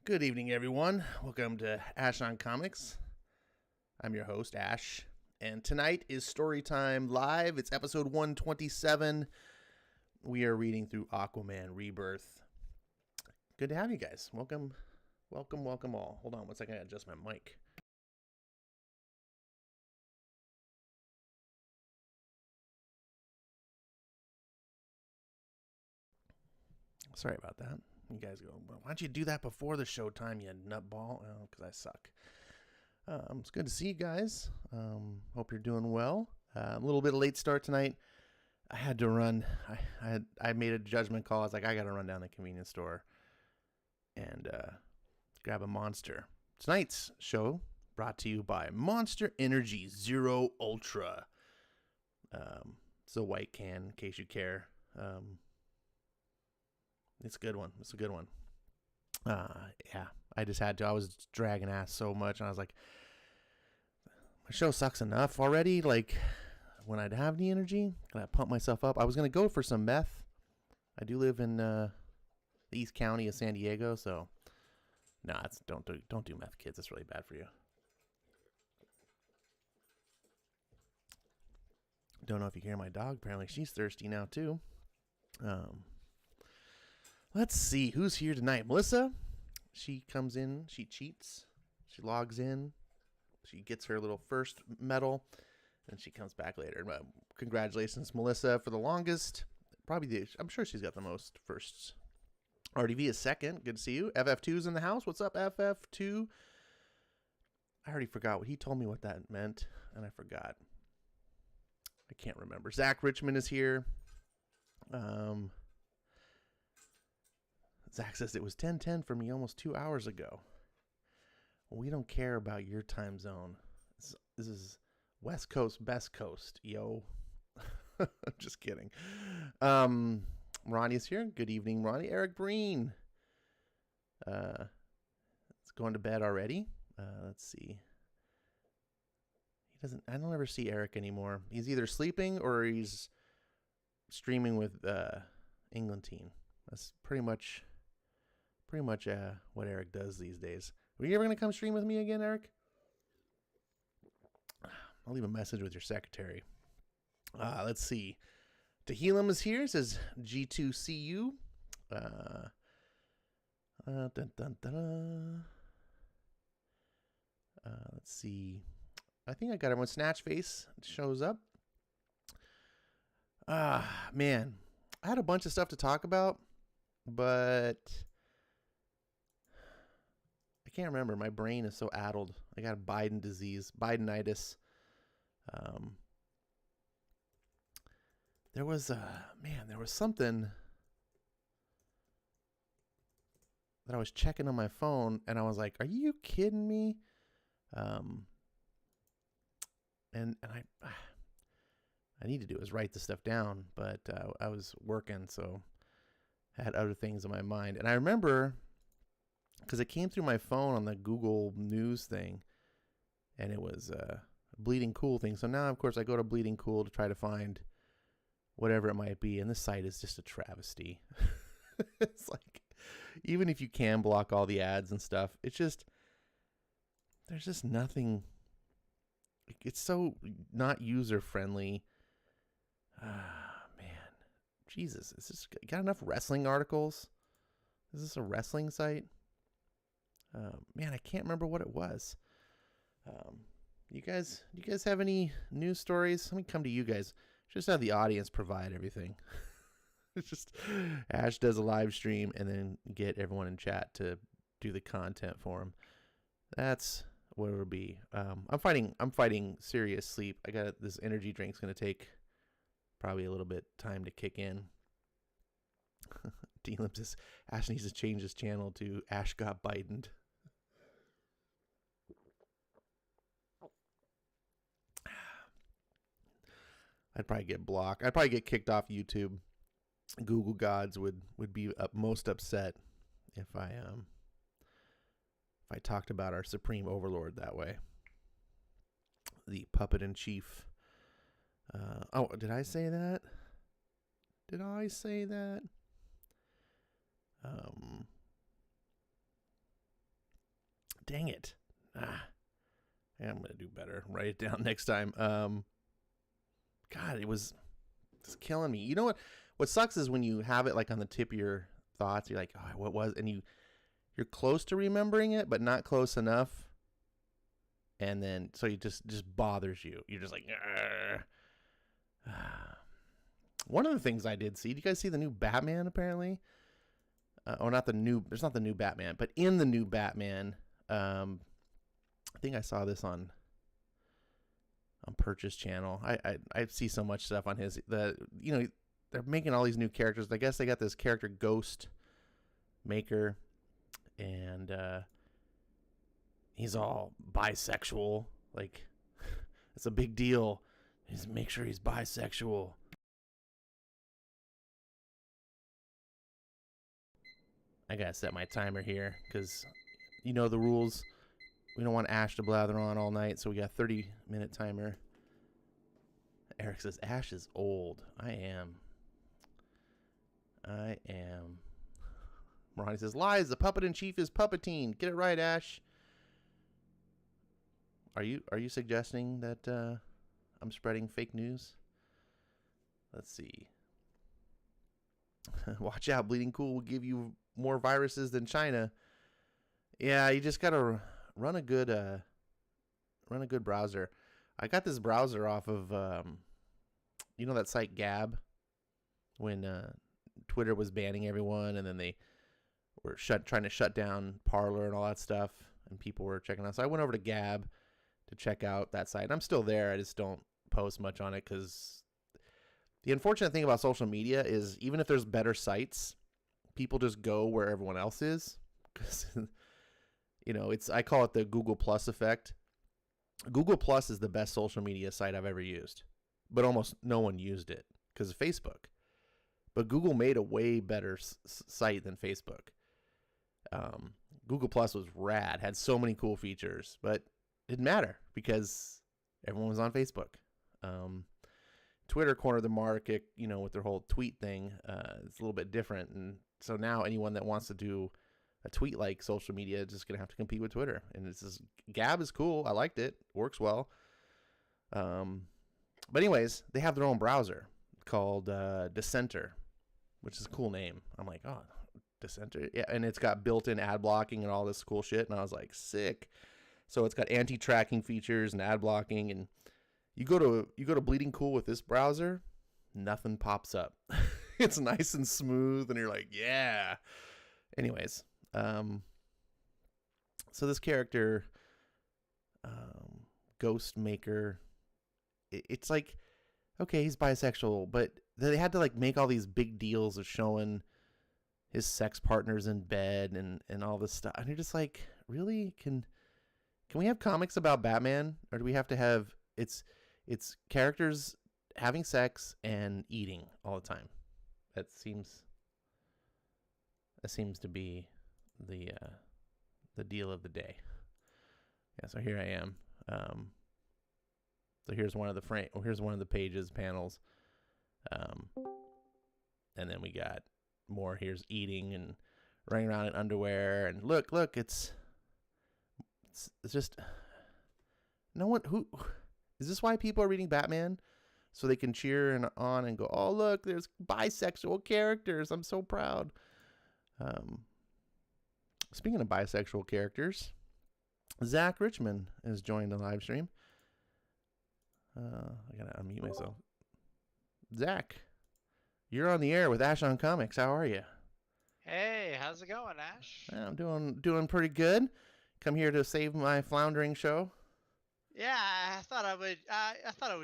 Good evening, everyone. Welcome to Ash on Comics. I'm your host, Ash, and tonight is Storytime Live. It's episode 127. We are reading through Aquaman Rebirth. Good to have you guys. Welcome all. Hold on one second, I gotta adjust my mic. Sorry about that. You guys go, well, why don't you do that before the showtime, you nutball? Oh, because I suck. It's good to see you guys. Hope you're doing well. A little bit of late start tonight. I had to run. I made a judgment call. I was like, I got to run down the convenience store and grab a Monster. Tonight's show brought to you by Monster Energy Zero Ultra. It's a white can, in case you care. It's a good one. Yeah, I just had to. I was dragging ass so much, and I was like, my show sucks enough already. Like, when I'd have the energy, can I pump myself up? I was going to go for some meth. I do live in the East County of San Diego, so don't do meth, kids. It's really bad for you. Don't know if you can hear my dog. Apparently, she's thirsty now, too. Let's see who's here tonight. Melissa, she comes in, she cheats, she logs in, she gets her little first medal, and she comes back later. Congratulations, Melissa, for the longest. I'm sure she's got the most firsts. RDV is second. Good to see you. FF2's in the house. What's up, FF2? I already forgot what he told me what that meant, and I forgot. I can't remember. Zach Richman is here. Zach says it was 10:10 for me almost 2 hours ago. Well, we don't care about your time zone. This is West Coast, best coast, yo. Just kidding. Ronnie's here. Good evening, Ronnie. Eric Breen. It's going to bed already. Let's see. I don't ever see Eric anymore. He's either sleeping or he's streaming with England team. That's pretty much what Eric does these days. Are you ever going to come stream with me again, Eric? I'll leave a message with your secretary. Let's see. Tehillim is here. It says G2CU. Let's see. I think I got everyone. Snatch Face shows up. Man. I had a bunch of stuff to talk about. but I can't remember. My brain is so addled. I got Biden disease, Bidenitis. There was something that I was checking on my phone, and I was like, "Are you kidding me?" And I need to do is write this stuff down, but I was working, so I had other things in my mind. And I remember because it came through my phone on the Google News thing, and it was a Bleeding Cool thing. So now, of course, I go to Bleeding Cool to try to find whatever it might be, and this site is just a travesty. It's like, even if you can block all the ads and stuff, it's just, there's just nothing. It's so not user friendly. Man, Jesus, is this got enough wrestling articles? Is this a wrestling site? Man, I can't remember what it was. Do you guys have any news stories? Let me come to you guys. Just have the audience provide everything. It's just Ash does a live stream and then get everyone in chat to do the content for him. That's what it'll be. I'm fighting serious sleep. I got this energy drink's gonna take probably a little bit time to kick in. Dean Lim says Ash needs to change his channel to Ash Got Bidened. I'd probably get blocked. I'd probably get kicked off YouTube. Google gods would be most upset if I talked about our supreme overlord that way. The puppet in chief. Oh, did I say that? Did I say that? Dang it. Yeah, I'm gonna do better. Write it down next time. God, it's killing me. You know what? What sucks is when you have it like on the tip of your thoughts. You're like, oh, what was? And you're close to remembering it, but not close enough. And then so you just bothers you. You're just like, one of the things I did see. Did you guys see the new Batman? Apparently, or not the new. There's not the new Batman, but in the new Batman, I think I saw this on Purchase Channel. I see so much stuff on his. They're making all these new characters. I guess they got this character Ghost Maker, and he's all bisexual. Like, it's a big deal. Just make sure he's bisexual. I gotta set my timer here because you know the rules. We don't want Ash to blather on all night, so we got a 30-minute timer. Eric says, Ash is old. I am. Ronnie says, lies. The puppet in chief is Puppetine. Get it right, Ash. Are you suggesting that I'm spreading fake news? Let's see. Watch out. Bleeding Cool will give you more viruses than China. Yeah, you just gotta run a good browser. I got this browser off of that site Gab, when Twitter was banning everyone, and then they were trying to shut down Parler and all that stuff, and people were checking out. So I went over to Gab to check out that site. I'm still there. I just don't post much on it because the unfortunate thing about social media is even if there's better sites, people just go where everyone else is. Because I call it the Google Plus effect. Google Plus is the best social media site I've ever used, but almost no one used it because of Facebook. But Google made a way better site than Facebook. Google Plus was rad, had so many cool features, but it didn't matter because everyone was on Facebook. Twitter cornered the market, with their whole tweet thing. It's a little bit different, and so now anyone that wants to do a tweet like social media is just gonna have to compete with Twitter. And Gab is cool. I liked it. Works well. But anyways, they have their own browser called Dissenter, which is a cool name. I'm like, oh, Dissenter, yeah, and it's got built-in ad blocking and all this cool shit. And I was like, sick. So it's got anti-tracking features and ad blocking. And you go to Bleeding Cool with this browser, nothing pops up. it's nice and smooth, and you're like, yeah. Anyways, so this character, Ghost Maker, it's like, okay, he's bisexual, but they had to like make all these big deals of showing his sex partners in bed and all this stuff, and you're just like, really? Can we have comics about Batman, or do we have to have it's characters having sex and eating all the time? That seems to be the deal of the day. Yeah, so here I am. So here's one of the here's one of the pages panels, and then we got more. Here's eating and running around in underwear, and look, it's just no one who is this why people are reading Batman, so they can cheer and on and go, oh look, there's bisexual characters. I'm so proud. Speaking of bisexual characters, Zach Richman has joined the live stream. I gotta unmute myself. Zach, you're on the air with Ash on Comics. How are you? Hey, how's it going, Ash? I'm doing pretty good. Come here to save my floundering show. Yeah, I thought I would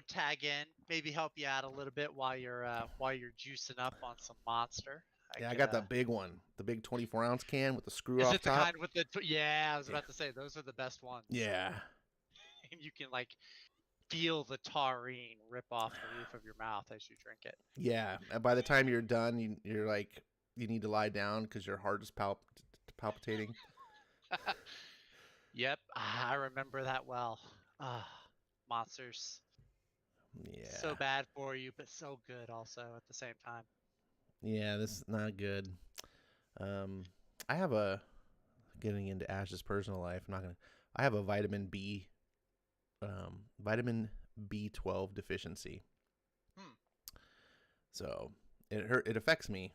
tag in, maybe help you out a little bit while you're juicing up on some Monster. I got the big one, the big 24-ounce can with the screw off top. Is it the kind with the? Yeah, I was about to say those are the best ones. Yeah. And you can like feel the taurine rip off the roof of your mouth as you drink it. Yeah, and by the time you're done, you're like, you need to lie down because your heart is palpitating. Yep, I remember that well. Monsters. Yeah. So bad for you, but so good also at the same time. Yeah, this is not good. I have getting into Ash's personal life. I have a vitamin B12 deficiency. So it affects me.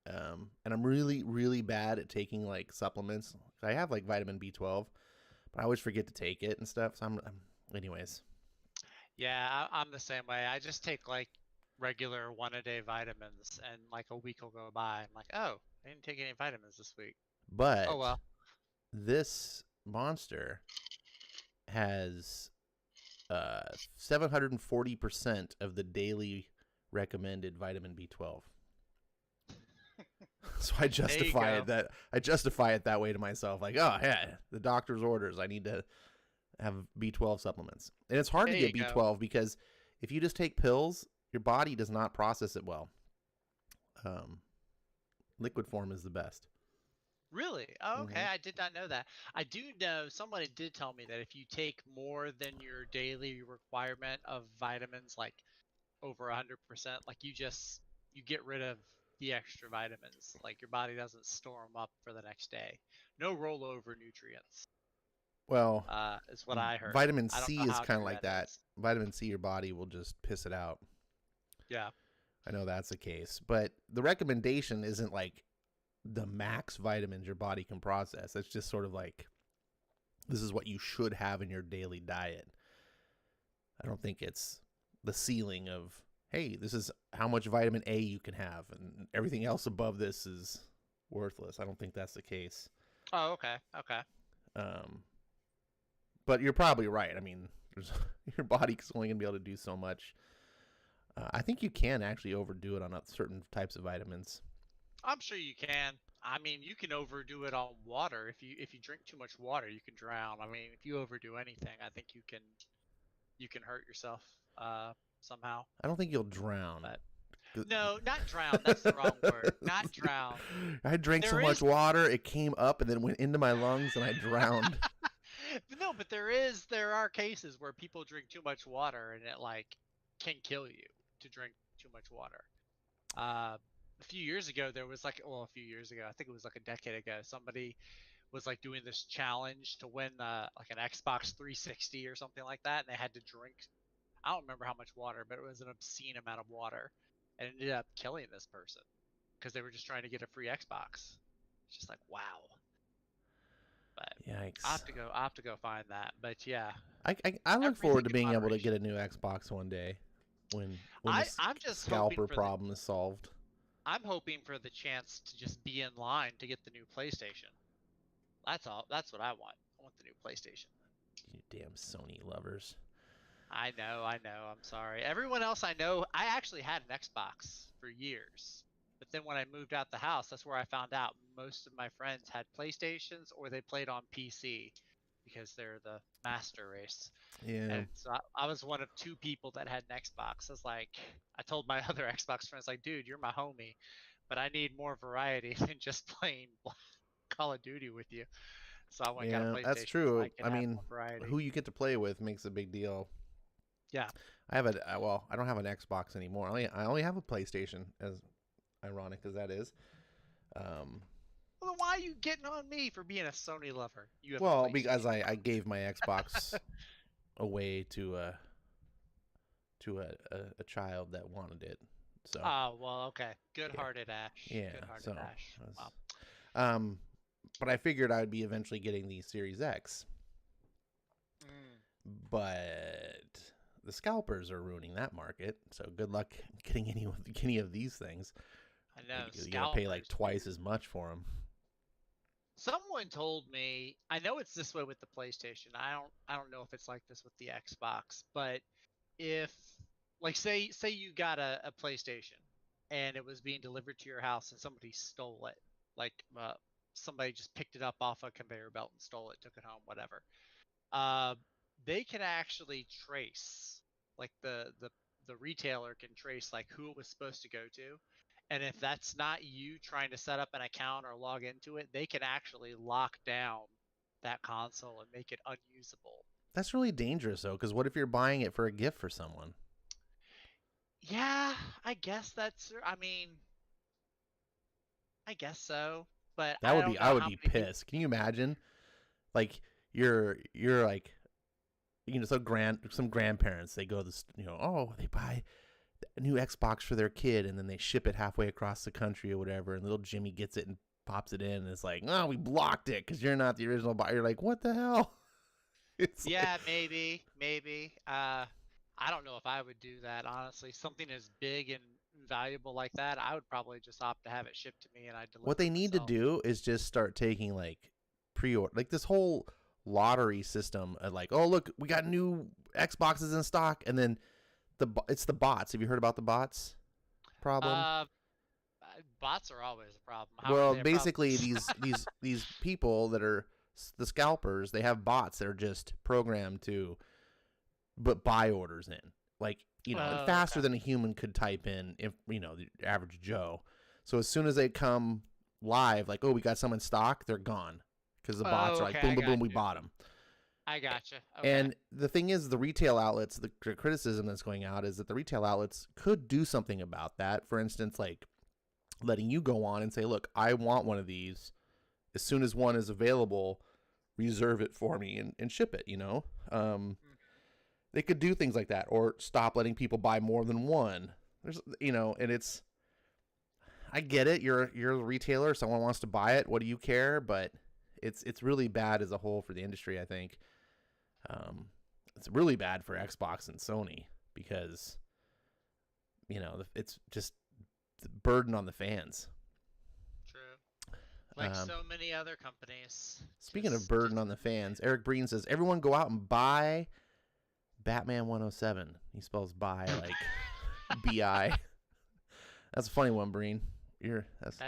And I'm really, really bad at taking like supplements. I have like vitamin B12, but I always forget to take it and stuff. So anyways. Yeah, I'm the same way. I just take like regular 1-a-day vitamins, and like a week will go by. I'm like, oh, I didn't take any vitamins this week. But oh well. This Monster has 740% of the daily recommended vitamin B12. So I justify it that way to myself, like, oh yeah, the doctor's orders, I need to have B12 supplements. And it's hard to get B12 because if you just take pills, your body does not process it well. Liquid form is the best. Really? Oh, okay. I did not know that. I do know somebody did tell me that if you take more than your daily requirement of vitamins, like over 100%, like you get rid of the extra vitamins. Like your body doesn't store them up for the next day. No rollover nutrients. Well, is what I heard. Vitamin C is kind of like that. Vitamin C, your body will just piss it out. Yeah. I know that's the case. But the recommendation isn't like the max vitamins your body can process. It's just sort of like, this is what you should have in your daily diet. I don't think it's the ceiling of, hey, this is how much vitamin A you can have, and everything else above this is worthless. I don't think that's the case. Oh, okay. Okay. But you're probably right. I mean, your body's only going to be able to do so much. I think you can actually overdo it on certain types of vitamins. I'm sure you can. I mean, you can overdo it on water. If you drink too much water, you can drown. I mean, if you overdo anything, I think you can hurt yourself somehow. I don't think you'll drown. No, not drown. That's the wrong word. Not drown. I drank so much water, it came up and then went into my lungs, and I drowned. No, but there are cases where people drink too much water, and it like can kill you to drink too much water. A few years ago, there was like, well, a few years ago, I think it was like a decade ago, somebody was like doing this challenge to win like an Xbox 360 or something like that, and they had to drink, I don't remember how much water, but it was an obscene amount of water, and it ended up killing this person because they were just trying to get a free Xbox. It's just like, wow. But yikes. I have to go find that. But yeah, I look forward to being able to get a new Xbox one day. when the I'm just hoping scalper for problem is solved. I'm hoping for the chance to just be in line to get the new PlayStation. That's all. That's what I want. I want the new PlayStation. You damn Sony lovers. I know. I'm sorry. Everyone else I know, I actually had an Xbox for years. But then when I moved out the house, that's where I found out most of my friends had PlayStations or they played on PC because they're the master race. Yeah. And so I was one of two people that had an Xbox. I was like, I told my other Xbox friends, like, dude, you're my homie, but I need more variety than just playing Call of Duty with you. So I went and got a PlayStation. That's So true. I can I have mean, more variety. who you get to play with makes a big deal. Yeah. I have well, I don't have an Xbox anymore. I only have a PlayStation, as ironic as that is. Well, then why are you getting on me for being a Sony lover? You have a Well, PlayStation. because I gave my Xbox away to a child that wanted it. So. Oh, well, okay. Good-hearted Ash. Yeah. Good-hearted Ash. Wow. But I figured I would be eventually getting the Series X. But the scalpers are ruining that market. So good luck getting any of these things. I know. You gotta pay like twice as much for them. Someone told me, I know it's this way with the PlayStation. I don't know if it's like this with the Xbox, but if like say you got a PlayStation and it was being delivered to your house and somebody stole it, like somebody just picked it up off a conveyor belt and stole it, took it home, whatever. They can actually trace, like the retailer can trace like who it was supposed to go to. And if that's not you trying to set up an account or log into it, they can actually lock down that console and make it unusable. That's really dangerous, though, because what if you're buying it for a gift for someone? Yeah, I guess that's. I mean, I guess so. But I would be pissed. Can you imagine? Like you're like, some grandparents, they go this, they buy a new Xbox for their kid and then they ship it halfway across the country or whatever, and little Jimmy gets it and pops it in and it's like, oh, we blocked it because you're not the original buyer. You're like, what the hell? Maybe. I don't know if I would do that, honestly. Something as big and valuable like that, I would probably just opt to have it shipped to me and I deliver. What they need to do is just start taking like pre-order, like this whole lottery system, like, oh look, we got new Xboxes in stock, and then it's the bots. Have you heard about the bots problem? Bots are always a problem. Well, basically these people that are the scalpers, they have bots that are just programmed to put buy orders in, like, faster than a human could type in, if the average Joe. So as soon as they come live, like, oh, we got some in stock, they're gone because the bots are like, boom, boom, boom, we bought them. I gotcha. Okay. And the thing is, the retail outlets, the criticism that's going out is that the retail outlets could do something about that. For instance, like letting you go on and say, look, I want one of these. As soon as one is available, reserve it for me and ship it, They could do things like that, or stop letting people buy more than one. There's, and it's, I get it. You're a retailer. Someone wants to buy it. What do you care? But it's really bad as a whole for the industry, I think. It's really bad for Xbox and Sony because, it's just the burden on the fans. True. Like so many other companies. Speaking of burden on the fans, Eric Breen says, everyone go out and buy Batman 107. He spells buy like B-I. That's a funny one, Breen. That's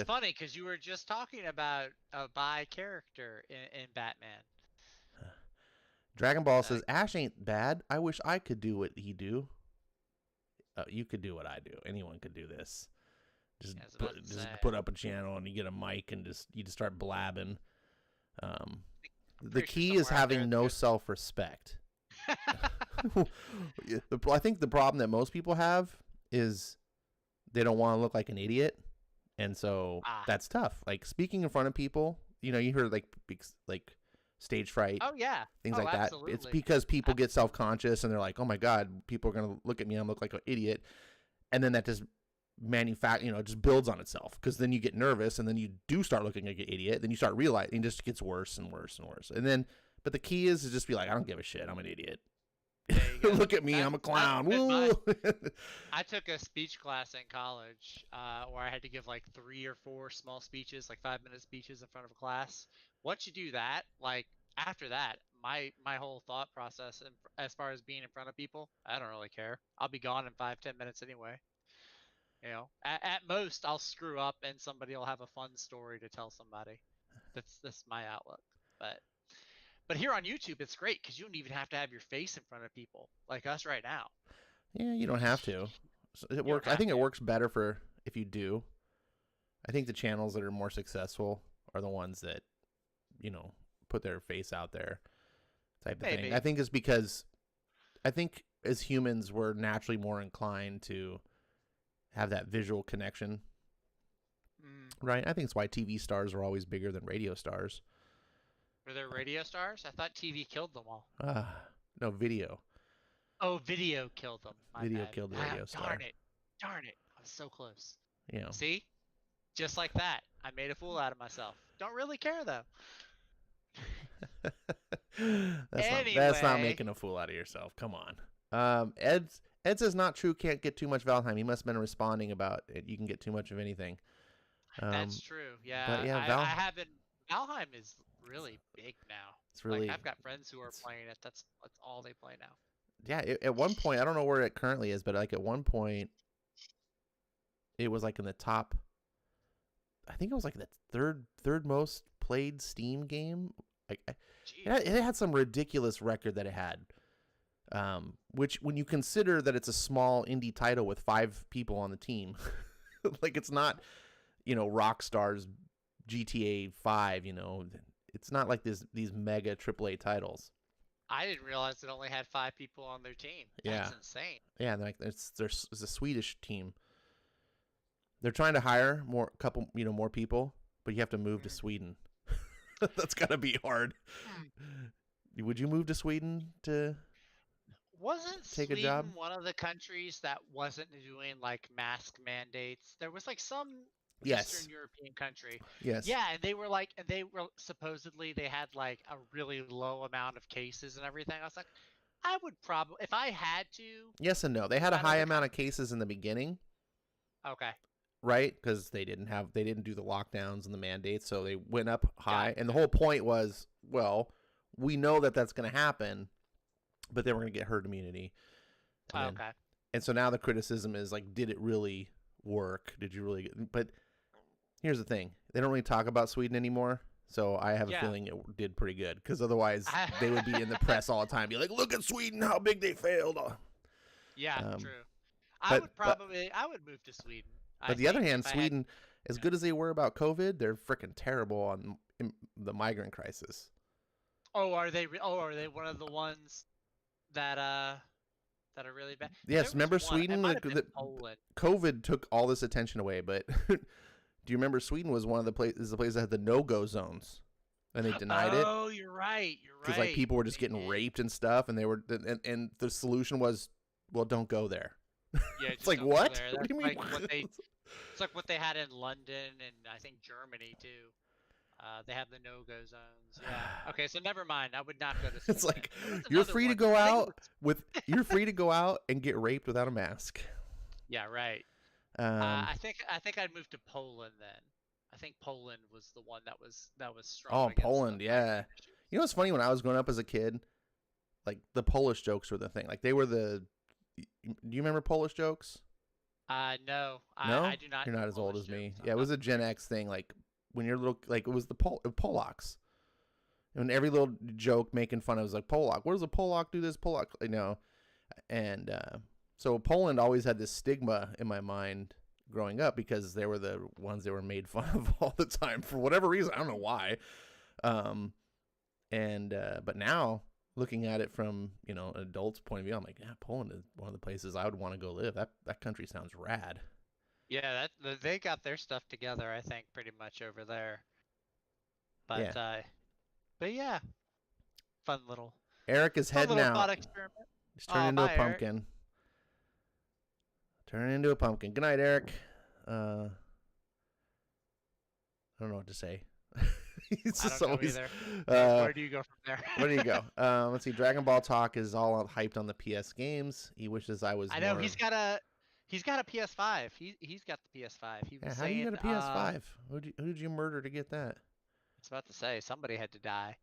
funny because you were just talking about a bi character in Batman. Dragon Ball says, Ash ain't bad. I wish I could do what he do. You could do what I do. Anyone could do this. Just put up a channel and you get a mic and you just start blabbing. The key is having no self-respect. I think the problem that most people have is they don't want to look like an idiot, and so that's tough. Like speaking in front of people, you hear like stage fright. Oh yeah, things like absolutely. that. It's because people get self-conscious and they're like, oh my god, people are gonna look at me and I look like an idiot, and then that just just builds on itself, because then you get nervous and then you do start looking like an idiot. Then you start realizing it just gets worse and worse and worse. And then, but the key is to just be like, I don't give a shit. I'm an idiot. There you go. Look at me, I'm a clown. Woo! I took a speech class in college where I had to give like 3 or 4 small speeches, like 5-minute speeches in front of a class. Once you do that, like after that, my whole thought process as far as being in front of people, I don't really care. I'll be gone in 5-10 minutes anyway. You know, at most I'll screw up and somebody will have a fun story to tell somebody. That's my outlook. But here on YouTube, it's great because you don't even have to have your face in front of people like us right now. Yeah, you don't have to. So it works. I think it works better for if you do. I think the channels that are more successful are the ones that, you know, put their face out there, type of thing. I think it's because I think as humans we're naturally more inclined to have that visual connection. Right? I think it's why TV stars are always bigger than radio stars. Were there radio stars? I thought TV killed them all. No, video. Oh, video killed them. Video killed the radio star. Darn it. I was so close. You know. See? Just like that. I made a fool out of myself. Don't really care, though. That's not making a fool out of yourself. Come on. Ed says not true. Can't get too much Valheim. He must have been responding about it. You can get too much of anything. That's true. Yeah. But yeah, I haven't. Valheim is really big now. It's really. Like, I've got friends who are playing it. That's all they play now. Yeah. At one point, I don't know where it currently is, but like at one point, it was like in the top. I think it was like the third most played Steam game. Like it had some ridiculous record that it had. Which when you consider that it's a small indie title with 5 people on the team, like it's not, you know, Rockstar's GTA 5, you know, it's not like these mega AAA titles. I didn't realize it only had 5 people on their team. That's insane. Yeah, like it's a Swedish team. They're trying to hire more people, but you have to move to Sweden. That's gotta be hard. Would you move to Sweden to take a job? Sweden one of the countries that wasn't doing like mask mandates? There was like some Eastern European country. Yes. Yeah, and they were supposedly they had like a really low amount of cases and everything. I was like, I would probably, if I had to. Yes and no. They had a high amount of cases in the beginning. Okay. Right, because they didn't do the lockdowns and the mandates, so they went up high. And the whole point was, well, we know that that's going to happen, but then we're going to get herd immunity. Okay. And so now the criticism is like, did it really work? Did you really But here's the thing. They don't really talk about Sweden anymore, so I have a feeling it did pretty good, because otherwise they would be in the press all the time, be like, look at Sweden, how big they failed. Yeah, true. I would move to Sweden. But the other hand, Sweden, as good as they were about COVID, they're freaking terrible on the migrant crisis. Oh, are they? Are they one of the ones that are really bad? Yes, remember Sweden? COVID took all this attention away, but do you remember Sweden was one of the places that had the no-go zones, and they denied it? Oh, you're right. Because like people were just getting raped and stuff, and they were, and the solution was, well, don't go there. Yeah, it's like what? What do you mean? It's like what they had in London and I think Germany too. They have the no-go zones. Yeah. Okay, so never mind. I would not go to Sweden. It's like you're free to go out you're free to go out and get raped without a mask. Yeah, right. I think I'd move to Poland then. I think Poland was the one that was strong. Oh, Poland, yeah. You know what's funny? When I was growing up as a kid, like the Polish jokes were the thing. Like they were the. Do you remember Polish jokes? No. No? I do not. You're not as old as me. Yeah, it was a Gen X thing. Like when you're little, like it was the Polacks. And every little joke making fun of it was like Polak. What does a Polak do? This Polak, you know. And so Poland always had this stigma in my mind growing up because they were the ones that were made fun of all the time for whatever reason. I don't know why. But now, looking at it from, you know, an adult's point of view, I'm like, yeah, Poland is one of the places I would want to go live. That country sounds rad. Yeah, they got their stuff together, I think, pretty much over there. But yeah, fun little. Eric is heading out. Thought experiment. He's turning into a pumpkin. Eric. Turning into a pumpkin. Good night, Eric. I don't know what to say. He's I just don't know always. either. Uh, Where do you go from there? where do you go? Let's see. Dragon Ball Talk is all hyped on the PS games. He wishes I was I know more. he's got a PS5. He's got the PS5. He Yeah, was how do you saying get a PS5? Who'd you murder to get that? I was about to say somebody had to die.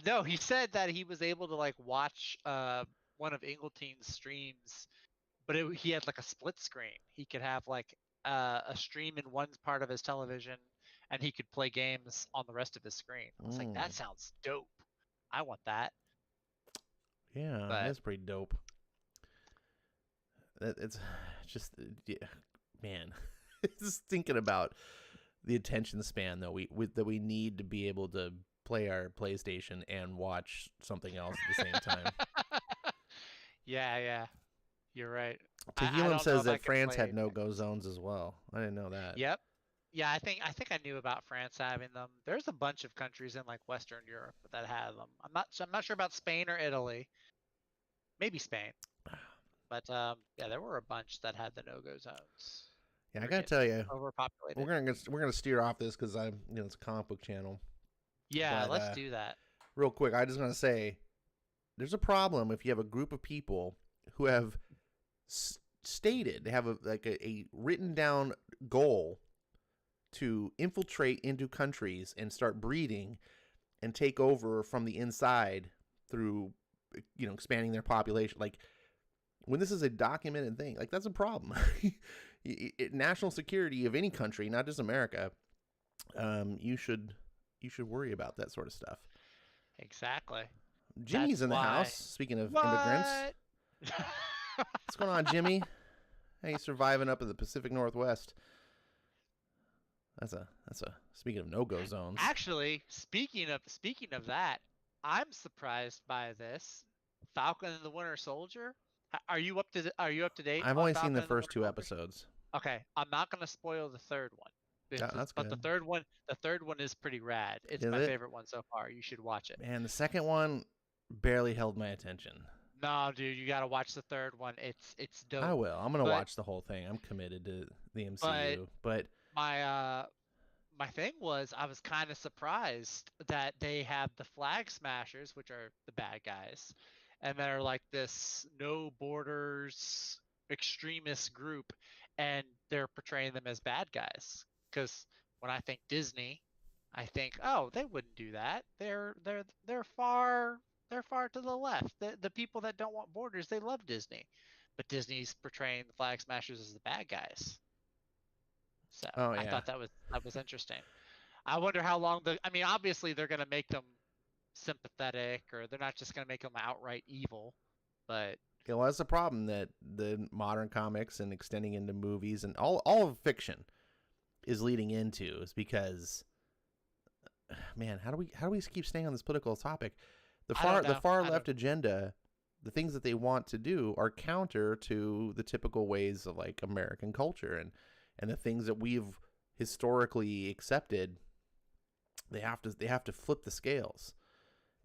No, he said that he was able to like watch one of Ingleteen's streams, but he had like a split screen. He could have like a stream in one part of his television, and he could play games on the rest of his screen. I was like, Mm. that sounds dope. I want that. Yeah, But that's pretty dope. It's just, yeah, man. Just thinking about the attention span that we need to be able to play our PlayStation and watch something else at the same time. yeah, you're right. Tahilem says that France had no-go zones as well. I didn't know that. Yep. Yeah, I think I knew about France having them. There's a bunch of countries in like Western Europe that have them. I'm not sure about Spain or Italy. Maybe Spain. But yeah, there were a bunch that had the no-go zones. Yeah, I gotta tell you, overpopulated. We're gonna steer off this because it's a comic book channel. Yeah, but, let's do that. Real quick, I just want to say, there's a problem if you have a group of people who have stated they have a written down goal to infiltrate into countries and start breeding and take over from the inside through expanding their population. Like, when this is a documented thing, like, that's a problem. National security of any country, not just America, you should worry about that sort of stuff. Exactly. Jimmy's in the house. Speaking of immigrants, what's going on, Jimmy? How you surviving up in the Pacific Northwest? That's a speaking of no-go zones. Actually, speaking of that, I'm surprised by this. Falcon and the Winter Soldier. Are you up to date? I've only seen the first 2 episodes. Okay, I'm not gonna spoil the third one. That's but good. the third one is pretty rad. It's my favorite one so far. You should watch it. Man, the second one barely held my attention. No, dude, you gotta watch the third one. It's dope. I will. I'm gonna watch the whole thing. I'm committed to the MCU. But my thing was I was kind of surprised that they have the Flag Smashers, which are the bad guys, and they're like this no borders extremist group, and they're portraying them as bad guys. Because when I think Disney, I think, oh, they wouldn't do that. They're far to the left. The people that don't want borders, they love Disney, but Disney's portraying the Flag Smashers as the bad guys. So I thought that was interesting. I wonder how long obviously they're gonna make them sympathetic, or they're not just gonna make them outright evil, but. Yeah, well, that's the problem that the modern comics and extending into movies and all of fiction is leading into, is because, man, how do we keep staying on this political topic? The far left agenda, the things that they want to do are counter to the typical ways of like American culture and the things that we've historically accepted. They have to flip the scales,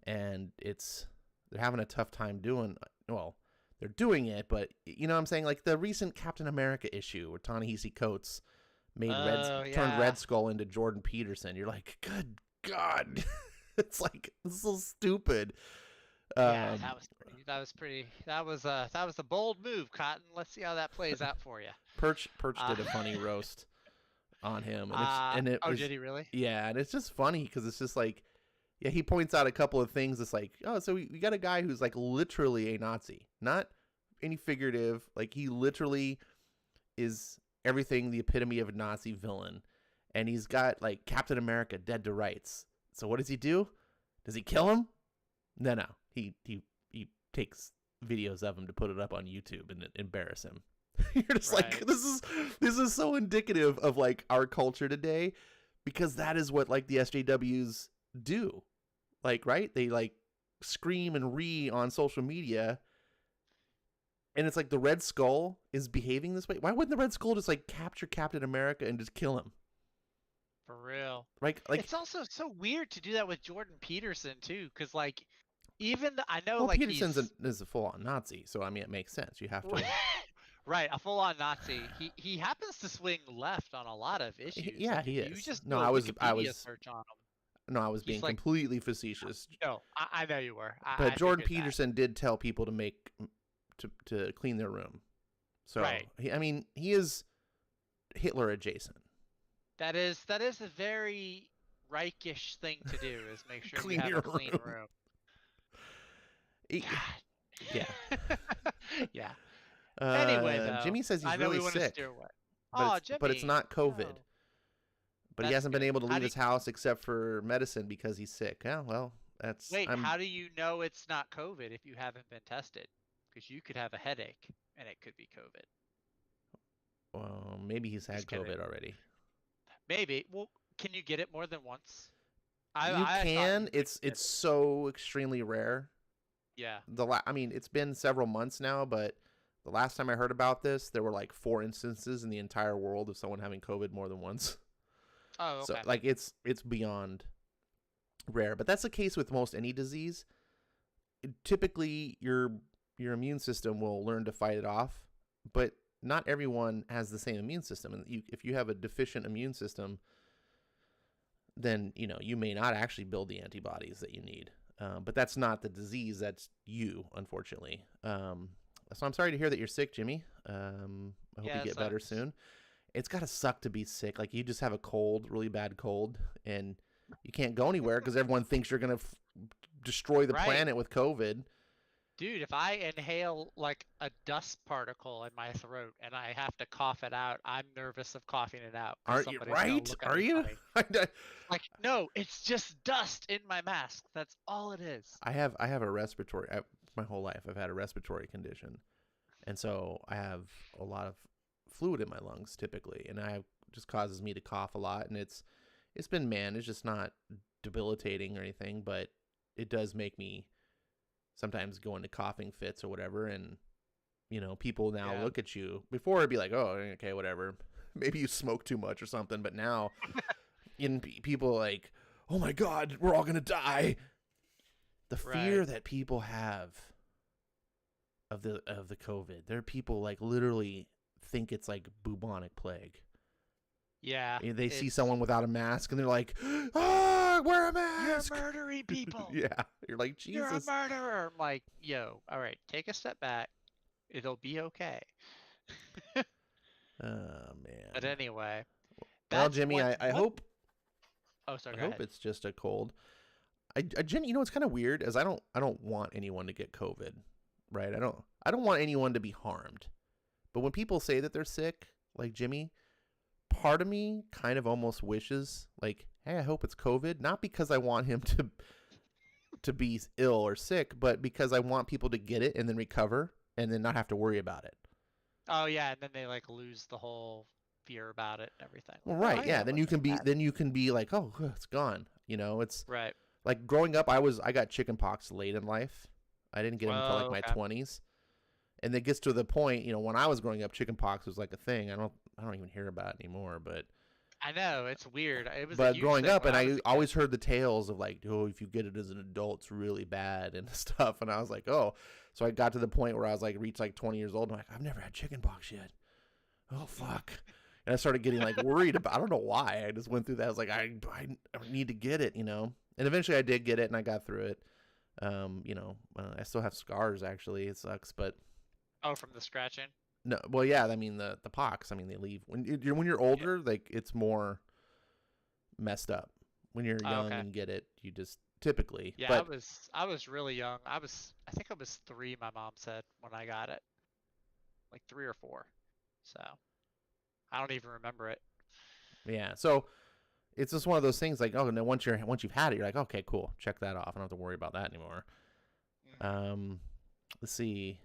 and they're having a tough time doing. Well, they're doing it, but you know what I'm saying? Like the recent Captain America issue where Ta-Nehisi Coates turned Red Skull into Jordan Peterson. You're like, good God. It's like, this is so stupid. Yeah, that was a bold move, Cotton. Let's see how that plays out for you. Perch did a funny roast on him. Did he really? Yeah, and it's just funny because it's just like, yeah, he points out a couple of things. It's like, oh, so we got a guy who's like literally a Nazi, not any figurative. Like, he literally is everything, the epitome of a Nazi villain. And he's got like Captain America dead to rights. So what does he do? Does he kill him? No. He takes videos of him to put it up on YouTube and embarrass him. You're just like, this is so indicative of like our culture today, because that is what like the SJWs do. Like, right? They like scream and ree on social media, and it's like the Red Skull is behaving this way. Why wouldn't the Red Skull just like capture Captain America and just kill him? For real. Like it's also so weird to do that with Jordan Peterson too, because like I know, well, like Peterson's is a full-on Nazi, so I mean it makes sense. You have to. Right, a full-on Nazi. He happens to swing left on a lot of issues. Yeah, like, he is. You just no, do I was search on him. No, I was He's being like, completely facetious. no, I know you were. But I Jordan figured that. Peterson did tell people to clean their room. So Right. he is Hitler adjacent. That is a very Reichish thing to do, is make sure you Clean have your a clean room. room. Yeah. Yeah. Anyway, though, Jimmy says he's I know really we want to sick, steer away. but Jimmy. it's not COVID. No. But he That's hasn't been good. able to How leave do his house except for medicine because he's sick. Yeah, well, that's Wait, how do you know it's not COVID if you haven't been tested? Because you could have a headache and it could be COVID. Well, maybe he's had Just kidding. COVID already. Maybe. Well, can you get it more than once? You I can. thought you It's so extremely rare. Yeah. I mean, it's been several months now, but the last time I heard about this, there were like 4 instances in the entire world of someone having COVID more than once. Oh, okay. So like it's beyond rare, but that's the case with most any disease. Typically, your immune system will learn to fight it off, but not everyone has the same immune system, and if you have a deficient immune system, then you may not actually build the antibodies that you need. But that's not the disease. That's you, unfortunately. So I'm sorry to hear that you're sick, Jimmy. I hope you get better soon. It's got to suck to be sick. Like, you just have a cold, really bad cold, and you can't go anywhere because everyone thinks you're going to destroy the planet with COVID. Dude, if I inhale like a dust particle in my throat and I have to cough it out, I'm nervous of coughing it out. Aren't you right? Are you? Like, no, it's just dust in my mask. That's all it is. I have a respiratory. My whole life, I've had a respiratory condition, and so I have a lot of fluid in my lungs typically, and it just causes me to cough a lot. And it's been managed. It's not debilitating or anything, but it does make me sometimes go into coughing fits or whatever. And people now look at you. Before it'd be like, oh, okay, whatever. Maybe you smoke too much or something. But now, people are like, oh my God, we're all gonna die. The fear that people have of the COVID. There are people like literally think it's like bubonic plague. Yeah. They see someone without a mask and they're like, "Ah, wear a mask. You're murdering people." Yeah. You're like, Jesus. You're a murderer. I'm like, yo, all right, take a step back. It'll be okay. Oh man. But anyway. Well, Jimmy, I hope. Oh, sorry. I hope it's just a cold. Jimmy, it's kind of weird, as I don't want anyone to get COVID, right? I don't want anyone to be harmed. But when people say that they're sick, like Jimmy, part of me kind of almost wishes, like, hey, I hope it's COVID, not because I want him to be ill or sick, but because I want people to get it and then recover and then not have to worry about it. Oh yeah, and then they like lose the whole fear about it and everything. Well, right, yeah. Then you can be like, oh, it's gone. It's right. Like growing up, I got chicken pox late in life. I didn't get them until like my 20s. And it gets to the point, when I was growing up, chicken pox was like a thing. I don't even hear about it anymore, but I know, it's weird. It was but growing up, and I always heard the tales of like, oh, if you get it as an adult, it's really bad and stuff. And I was like, oh, so I got to the point where I was like, reached like 20 years old. And I'm like, I've never had chicken pox yet. Oh fuck. And I started getting like worried about. I don't know why. I just went through that. I was like, I need to get it, And eventually I did get it, and I got through it. I still have scars. Actually, it sucks, but. Oh, from the scratching? No, well, yeah. I mean, the pox. I mean, they leave when you're older. Like, it's more messed up. When you're young and get it, you just typically. Yeah, but, I was really young. I think I was 3. My mom said when I got it, like 3 or 4. So I don't even remember it. Yeah. So it's just one of those things. Like, oh no, once you've had it, you're like, okay, cool, check that off. I don't have to worry about that anymore. Mm-hmm. Let's see.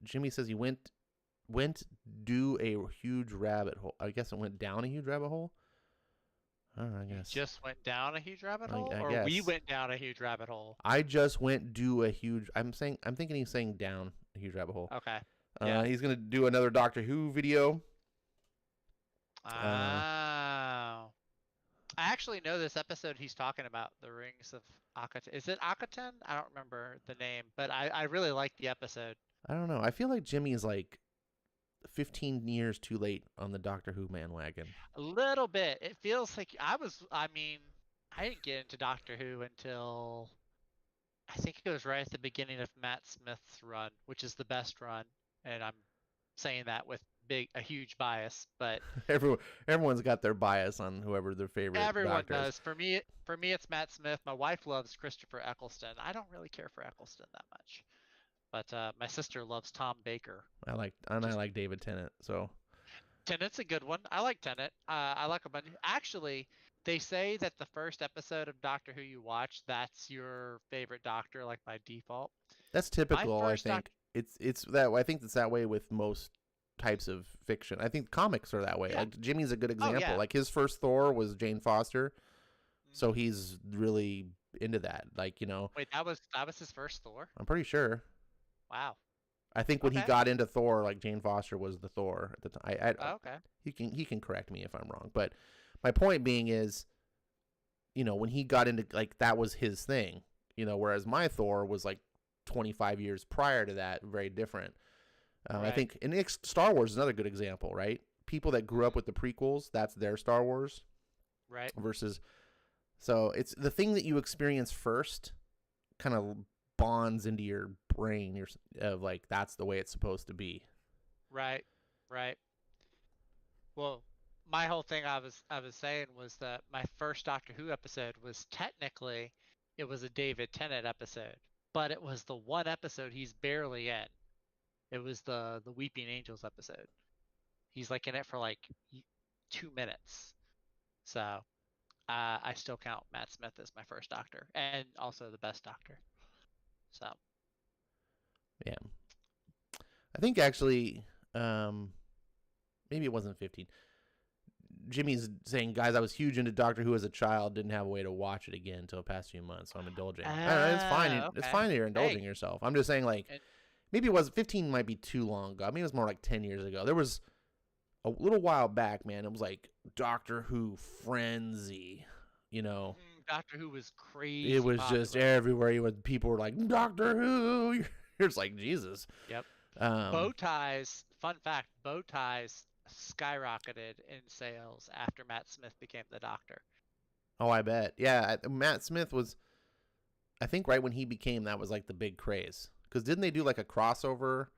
Jimmy says he went do a huge rabbit hole. I guess it went down a huge rabbit hole. I don't know, I guess. Just went down a huge rabbit hole? I or guess. We went down a huge rabbit hole? I just went do a huge. I'm thinking he's saying down a huge rabbit hole. Okay. Yeah. He's gonna do another Doctor Who video. Oh. I actually know this episode he's talking about, the Rings of Akhaten. Is it Akhaten? I don't remember the name, but I really like the episode. I don't know. I feel like Jimmy is like 15 years too late on the Doctor Who bandwagon. A little bit. It feels like I mean, I didn't get into Doctor Who until I think it was right at the beginning of Matt Smith's run, which is the best run, and I'm saying that with a huge bias, but Everyone's got their bias on whoever their favorite everyone doctor is. does. For me, it's Matt Smith. My wife loves Christopher Eccleston. I don't really care for Eccleston that much, but my sister loves Tom Baker. I like David Tennant. So Tennant's a good one. I like Tennant. I like a bunch. Actually, they say that the first episode of Doctor Who you watch, that's your favorite Doctor, like by default. that's typical. I think it's that. I think it's that way with most types of fiction. I think comics are that way. Yeah. Like Jimmy's a good example. yeah. Like his first Thor was Jane Foster, so he's really into that. Like, you know, Wait, that was his first Thor? I'm pretty sure. Wow. I think when he Okay. got into Thor, like Jane Foster was the Thor at the time. Oh, okay. He can correct me if I'm wrong, but my point being is, you know, when he got into, like, that was his thing, you know, whereas my Thor was like 25 years prior to that, very different. I Right. think, and Star Wars is another good example, right? People that grew up with the prequels, that's their Star Wars, Right. versus, so it's the thing that you experience first kind of bonds into your brain of like, that's the way it's supposed to be. Right. Right. Well, my whole thing I was saying was that my first Doctor Who episode was technically it was a David Tennant episode, but it was the one episode he's barely in. It was the Weeping Angels episode. He's like in it for like 2 minutes. So I still count Matt Smith as my first Doctor and also the best Doctor. So Yeah. I think actually, maybe it wasn't 15. Jimmy's saying, guys, I was huge into Doctor Who as a child, didn't have a way to watch it again until the past few months, so I'm indulging. I don't know, it's fine. It's Okay. fine that you're indulging Hey. yourself. I'm just saying, like, And- maybe it was 15 might be too long ago. I mean, it was more like 10 years ago. There was a little while back, man. It was like Doctor Who frenzy, you know. Doctor Who was crazy. It was just popular. everywhere. People were like, Doctor Who. You're just like, Jesus. Yep. Um, Bow ties, fun fact, bow ties skyrocketed in sales after Matt Smith became the Doctor. Oh, I bet. Yeah, Matt Smith was, I think, right when he became, that was like the big craze. Because didn't they do like a crossover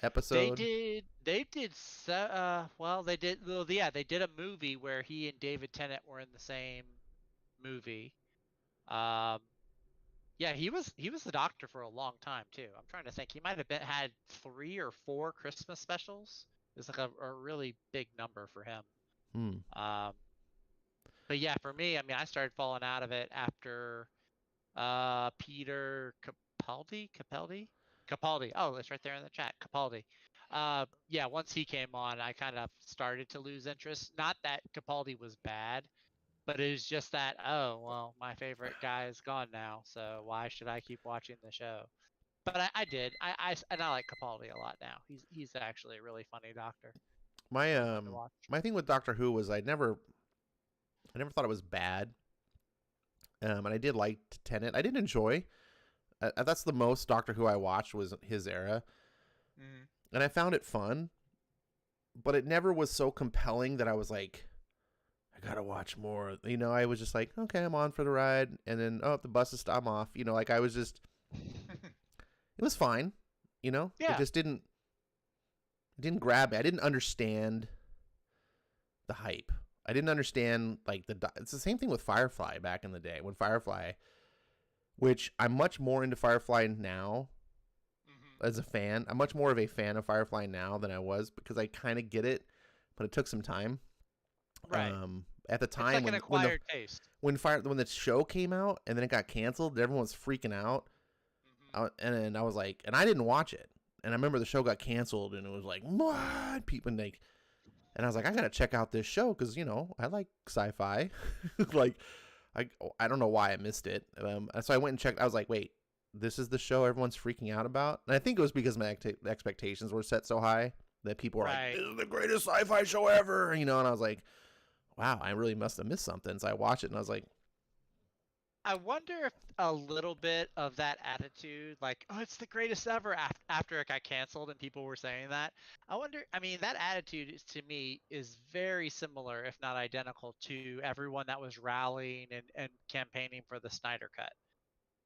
episode? They did they did a movie where he and David Tennant were in the same movie. Yeah, he was the Doctor for a long time too. I'm trying to think. He might have had 3 or 4 Christmas specials. It's like a really big number for him. But yeah, for me, I mean, I started falling out of it after Peter Capaldi. Oh, it's right there in the chat. Capaldi. Yeah, once he came on, I kind of started to lose interest. Not that Capaldi was bad, but it was just that, oh, well, my favorite guy is gone now, so why should I keep watching the show? But I did. I like Capaldi a lot now. He's actually a really funny Doctor. My thing with Doctor Who was I never thought it was bad. And I did like Tennant. I did enjoy. That's the most Doctor Who I watched was his era. Mm-hmm. And I found it fun, but it never was so compelling that I was like, I gotta watch more. You know, I was just like, okay, I'm on for the ride, and then the bus is I'm off. You know, like I was just, it was fine. You know, Yeah. It just didn't grab me. I didn't understand the hype. I didn't understand like it's the same thing with Firefly back in the day when Firefly, which I'm much more into Firefly now. As a fan, I'm much more of a fan of Firefly now than I was because I kind of get it, but it took some time. Right. At the It's time like an acquired taste. when the show came out and then it got canceled, everyone was freaking out. And I was like, and I didn't watch it. And I remember the show got canceled and it was like, what? People like, and I was like, I gotta check out this show because you know I like sci-fi. Like, I don't know why I missed it. So I went and checked. I was like, wait. This is the show everyone's freaking out about. And I think it was because my expectations were set so high that people were like, this is the greatest sci-fi show ever. You know, and I was like, wow, I really must have missed something. So I watched it and I was like, I wonder if a little bit of that attitude, like, oh, it's the greatest ever, after it got canceled and people were saying that. I wonder, I mean, that attitude to me is very similar, if not identical, to everyone that was rallying and campaigning for the Snyder Cut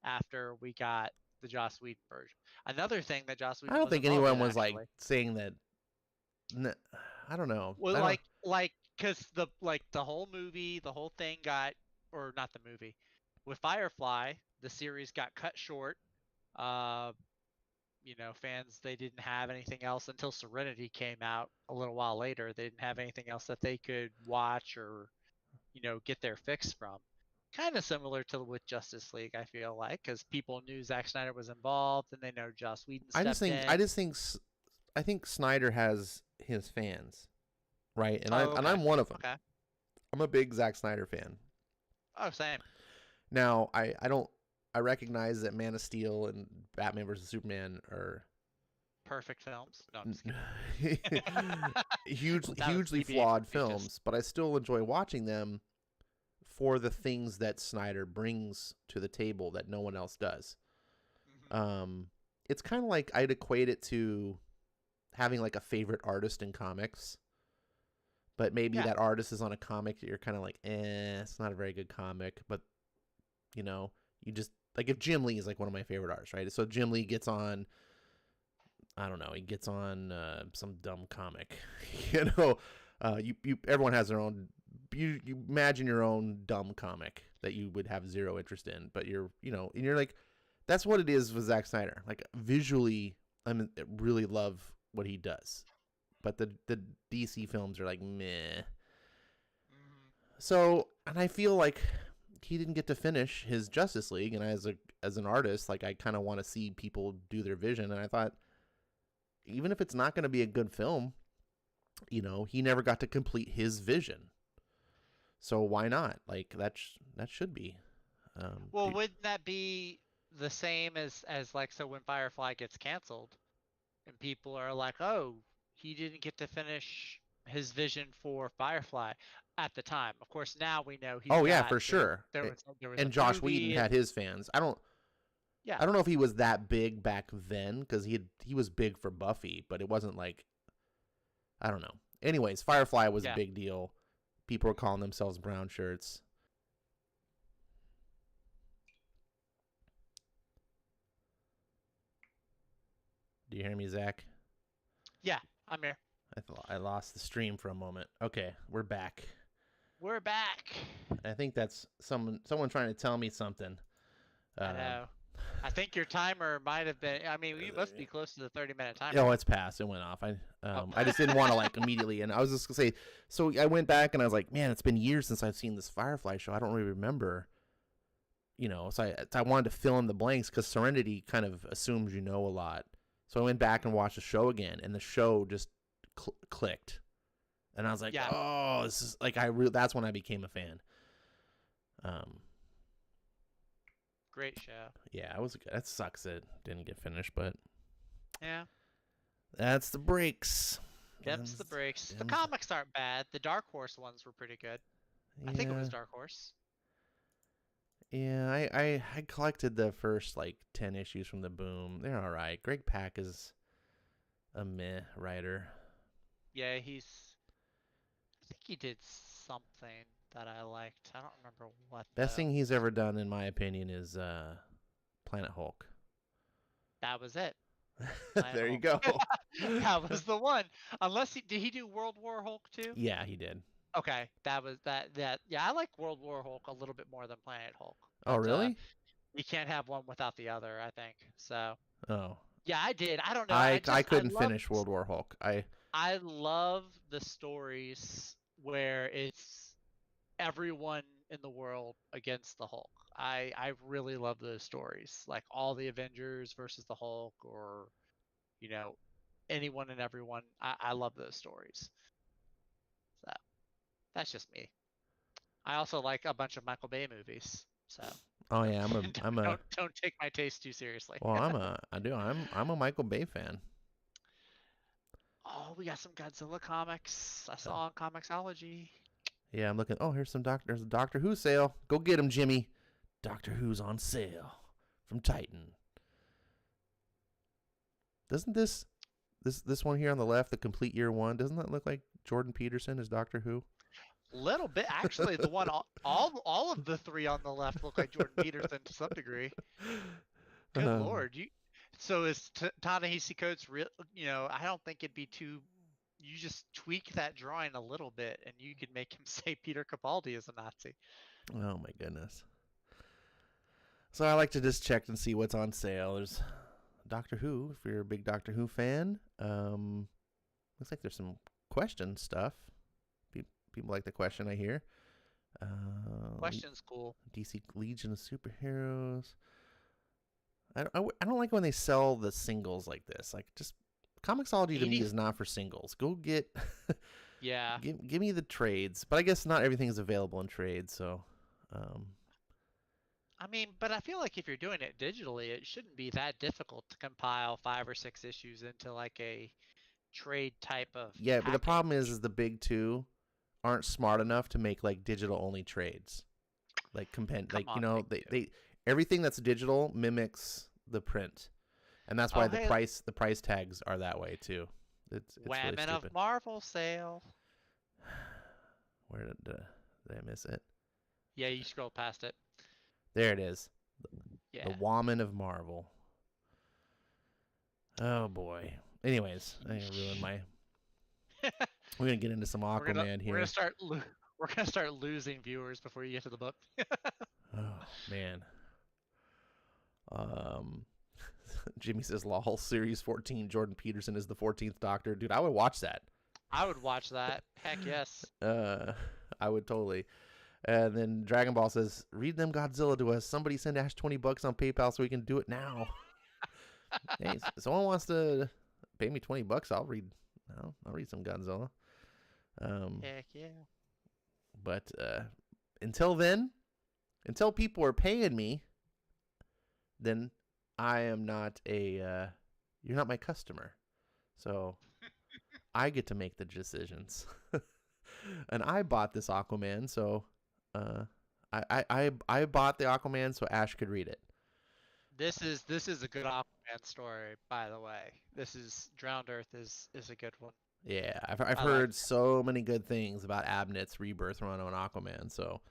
after we got the Joss Whedon version. Another thing that Joss I Whedon don't was think involved anyone in, was like actually. saying that. I don't know. Well, I don't. because the whole movie, the whole thing got, or not the movie, with Firefly, the series got cut short. Uh, fans, they didn't have anything else until Serenity came out a little while later. They didn't have anything else that they could watch or, get their fix from. Kind of similar to with Justice League, I feel like, because people knew Zack Snyder was involved and they know Joss Whedon I just stepped think. in. I just think. I think Snyder has his fans, right? And Oh, okay. I'm one of them. Okay. I'm a big Zack Snyder fan. Oh, same. Now, I don't. I recognize that Man of Steel and Batman versus Superman are Perfect films. No, I'm just kidding. That was hugely me being flawed facetious. films, but I still enjoy watching them for the things that Snyder brings to the table that no one else does. It's kind of like I'd equate it to having like a favorite artist in comics, but maybe Yeah. that artist is on a comic that you're kind of like, it's not a very good comic, but you just like if Jim Lee is like one of my favorite artists, right? So Jim Lee gets on, I don't know, he gets on some dumb comic, you everyone has their own. You imagine your own dumb comic that you would have zero interest in, but and you're like, that's what it is with Zack Snyder. Like visually, I really love what he does, but the DC films are like meh. So, and I feel like he didn't get to finish his Justice League, and as an artist, like I kind of want to see people do their vision, and I thought, even if it's not going to be a good film, he never got to complete his vision. So why not? Like that should be. Well, wouldn't that be the same as like, so when Firefly gets canceled and people are like, oh, he didn't get to finish his vision for Firefly at the time. Of course, now we know he's Oh yeah, got. for sure. There was And a Josh Whedon movie. had his fans. I don't Yeah. know if he was that big back then because he was big for Buffy, but it wasn't like, I don't know. Anyways, Firefly was a big deal. People were calling themselves brown shirts. Do you hear me, Zach? Yeah, I'm here. I thought I lost the stream for a moment. Okay, we're back. We're back. I think that's someone trying to tell me something. I know. I think your timer might have been. I mean, we must be close to the 30-minute timer. Oh, it's passed. It went off. I just didn't want to like immediately. And I was just gonna say. So I went back and I was like, man, it's been years since I've seen this Firefly show. I don't really remember. So I wanted to fill in the blanks because Serenity kind of assumes you know a lot. So I went back and watched the show again, and the show just clicked. And I was like, oh, this is like that's when I became a fan. Great show. Yeah, that sucks that it didn't get finished, but yeah, that's the breaks. Them's the breaks. The comics aren't bad. The Dark Horse ones were pretty good. Yeah. I think it was Dark Horse. Yeah, I collected the first like 10 issues from the Boom. They're all right. Greg Pak is a meh writer. Yeah, I think he did something that I liked. I don't remember what. Best thing he's ever done, in my opinion, is Planet Hulk. That was it. There you go. That was the one. Did he do World War Hulk too? Yeah, he did. Okay, that was that. Yeah, I like World War Hulk a little bit more than Planet Hulk. But, oh, really? You can't have one without the other, I think. So. Oh. Yeah, I did. I don't know. I couldn't finish World War Hulk. I love the stories where it's everyone in the world against the Hulk. I really love those stories. Like all the Avengers versus the Hulk, or anyone and everyone. I love those stories. So that's just me. I also like a bunch of Michael Bay movies. So. Oh yeah, don't take my taste too seriously. Well, I'm a Michael Bay fan. Oh, we got some Godzilla comics. I saw on Comixology. Yeah, I'm looking. Oh, there's a Doctor Who sale. Go get him, Jimmy. Doctor Who's on sale from Titan. Doesn't this one here on the left, the complete year one, doesn't that look like Jordan Peterson as Doctor Who? Little bit, actually. The one, all of the three on the left look like Jordan Peterson to some degree. Good Lord, you. So is Ta-Nehisi Coates real? You know, I don't think it'd be too. You just tweak that drawing a little bit, and you could make him say Peter Capaldi is a Nazi. Oh my goodness. So I like to just check and see what's on sale. There's Doctor Who, if you're a big Doctor Who fan. Looks like there's some question stuff. People like the question, I hear. Question's cool. DC Legion of Superheroes. I don't like when they sell the singles like this. Like, just Comixology to me is not for singles. Go get yeah. Give me the trades. But I guess not everything is available in trades, so I mean, but I feel like if you're doing it digitally, it shouldn't be that difficult to compile 5 or 6 issues into like a trade type of yeah, package. But the problem is the big two aren't smart enough to make like digital only trades. Like they everything that's digital mimics the print. And that's why the price tags are that way too. It's Women really of Marvel sale. Where did I miss it? Yeah, you scroll past it. There it is. Yeah. The Woman of Marvel. Oh boy. Anyways, I ruined my. We're gonna get into some Aquaman here. We're gonna start losing viewers before you get to the book. Oh man. Jimmy says, "Lol, Series 14. Jordan Peterson is the 14th Doctor." Dude, I would watch that. I would watch that. Heck yes. I would totally. And then Dragon Ball says, "Read them Godzilla to us. Somebody send Ash $20 on PayPal so we can do it now." Hey, if someone wants to pay me $20, I'll read some Godzilla. Heck yeah. But until then, until people are paying me, then I am not you're not my customer. So I get to make the decisions. And I bought this Aquaman, so I bought the Aquaman so Ash could read it. This is a good Aquaman story, by the way. Drowned Earth is a good one. Yeah, I've heard so many good things about Abnett's Rebirth run on Aquaman, so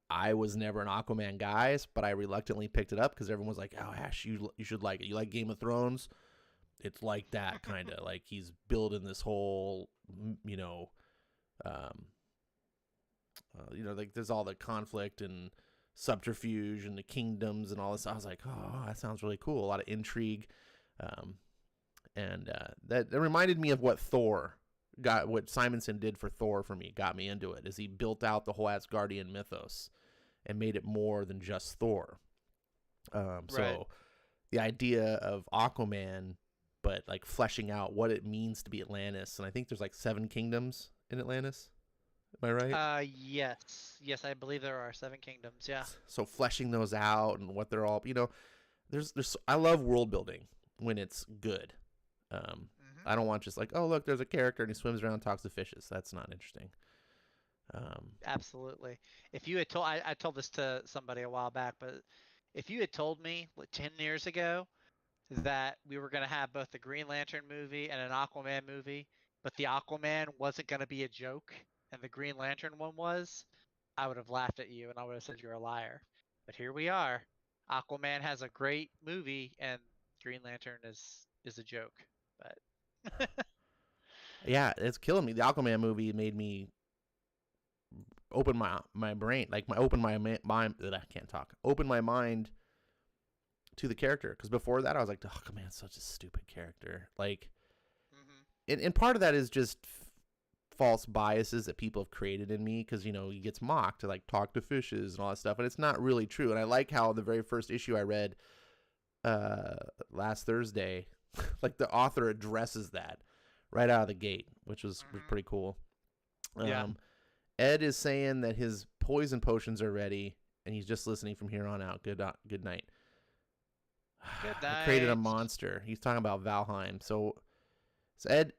I was never an Aquaman guy, but I reluctantly picked it up because everyone was like, "Oh, Ash, you should like it. You like Game of Thrones? It's like that kind of like he's building this whole, like there's all the conflict and subterfuge and the kingdoms and all this." I was like, "Oh, that sounds really cool. A lot of intrigue." That reminded me of what Simonson did for Thor for me, got me into it, is he built out the whole Asgardian mythos and made it more than just Thor. So the idea of Aquaman, but like fleshing out what it means to be Atlantis, and I think there's like 7 kingdoms in Atlantis. Am I right? Yes, I believe there are 7 kingdoms. Yeah. So fleshing those out and what they're all, there's I love world building when it's good. I don't want just like, oh look, there's a character and he swims around and talks to fishes. That's not interesting. Absolutely. If you had told, I told this to somebody a while back, but if you had told me 10 years ago that we were going to have both the Green Lantern movie and an Aquaman movie, but the Aquaman wasn't going to be a joke and the Green Lantern one was, I would have laughed at you and I would have said you're a liar. But here we are. Aquaman has a great movie and Green Lantern is a joke. But yeah, it's killing me. The Aquaman movie made me open my brain, like open my mind. I can't talk. Open my mind to the character, because before that I was like, Aquaman's such a stupid character. Like, and part of that is just false biases that people have created in me, because he gets mocked to like talk to fishes and all that stuff, and it's not really true. And I like how the very first issue I read last Thursday, like the author addresses that right out of the gate, which was pretty cool. Yeah. Ed is saying that his poison potions are ready, and he's just listening from here on out. Good night. Good night. I created a monster. He's talking about Valheim. So Ed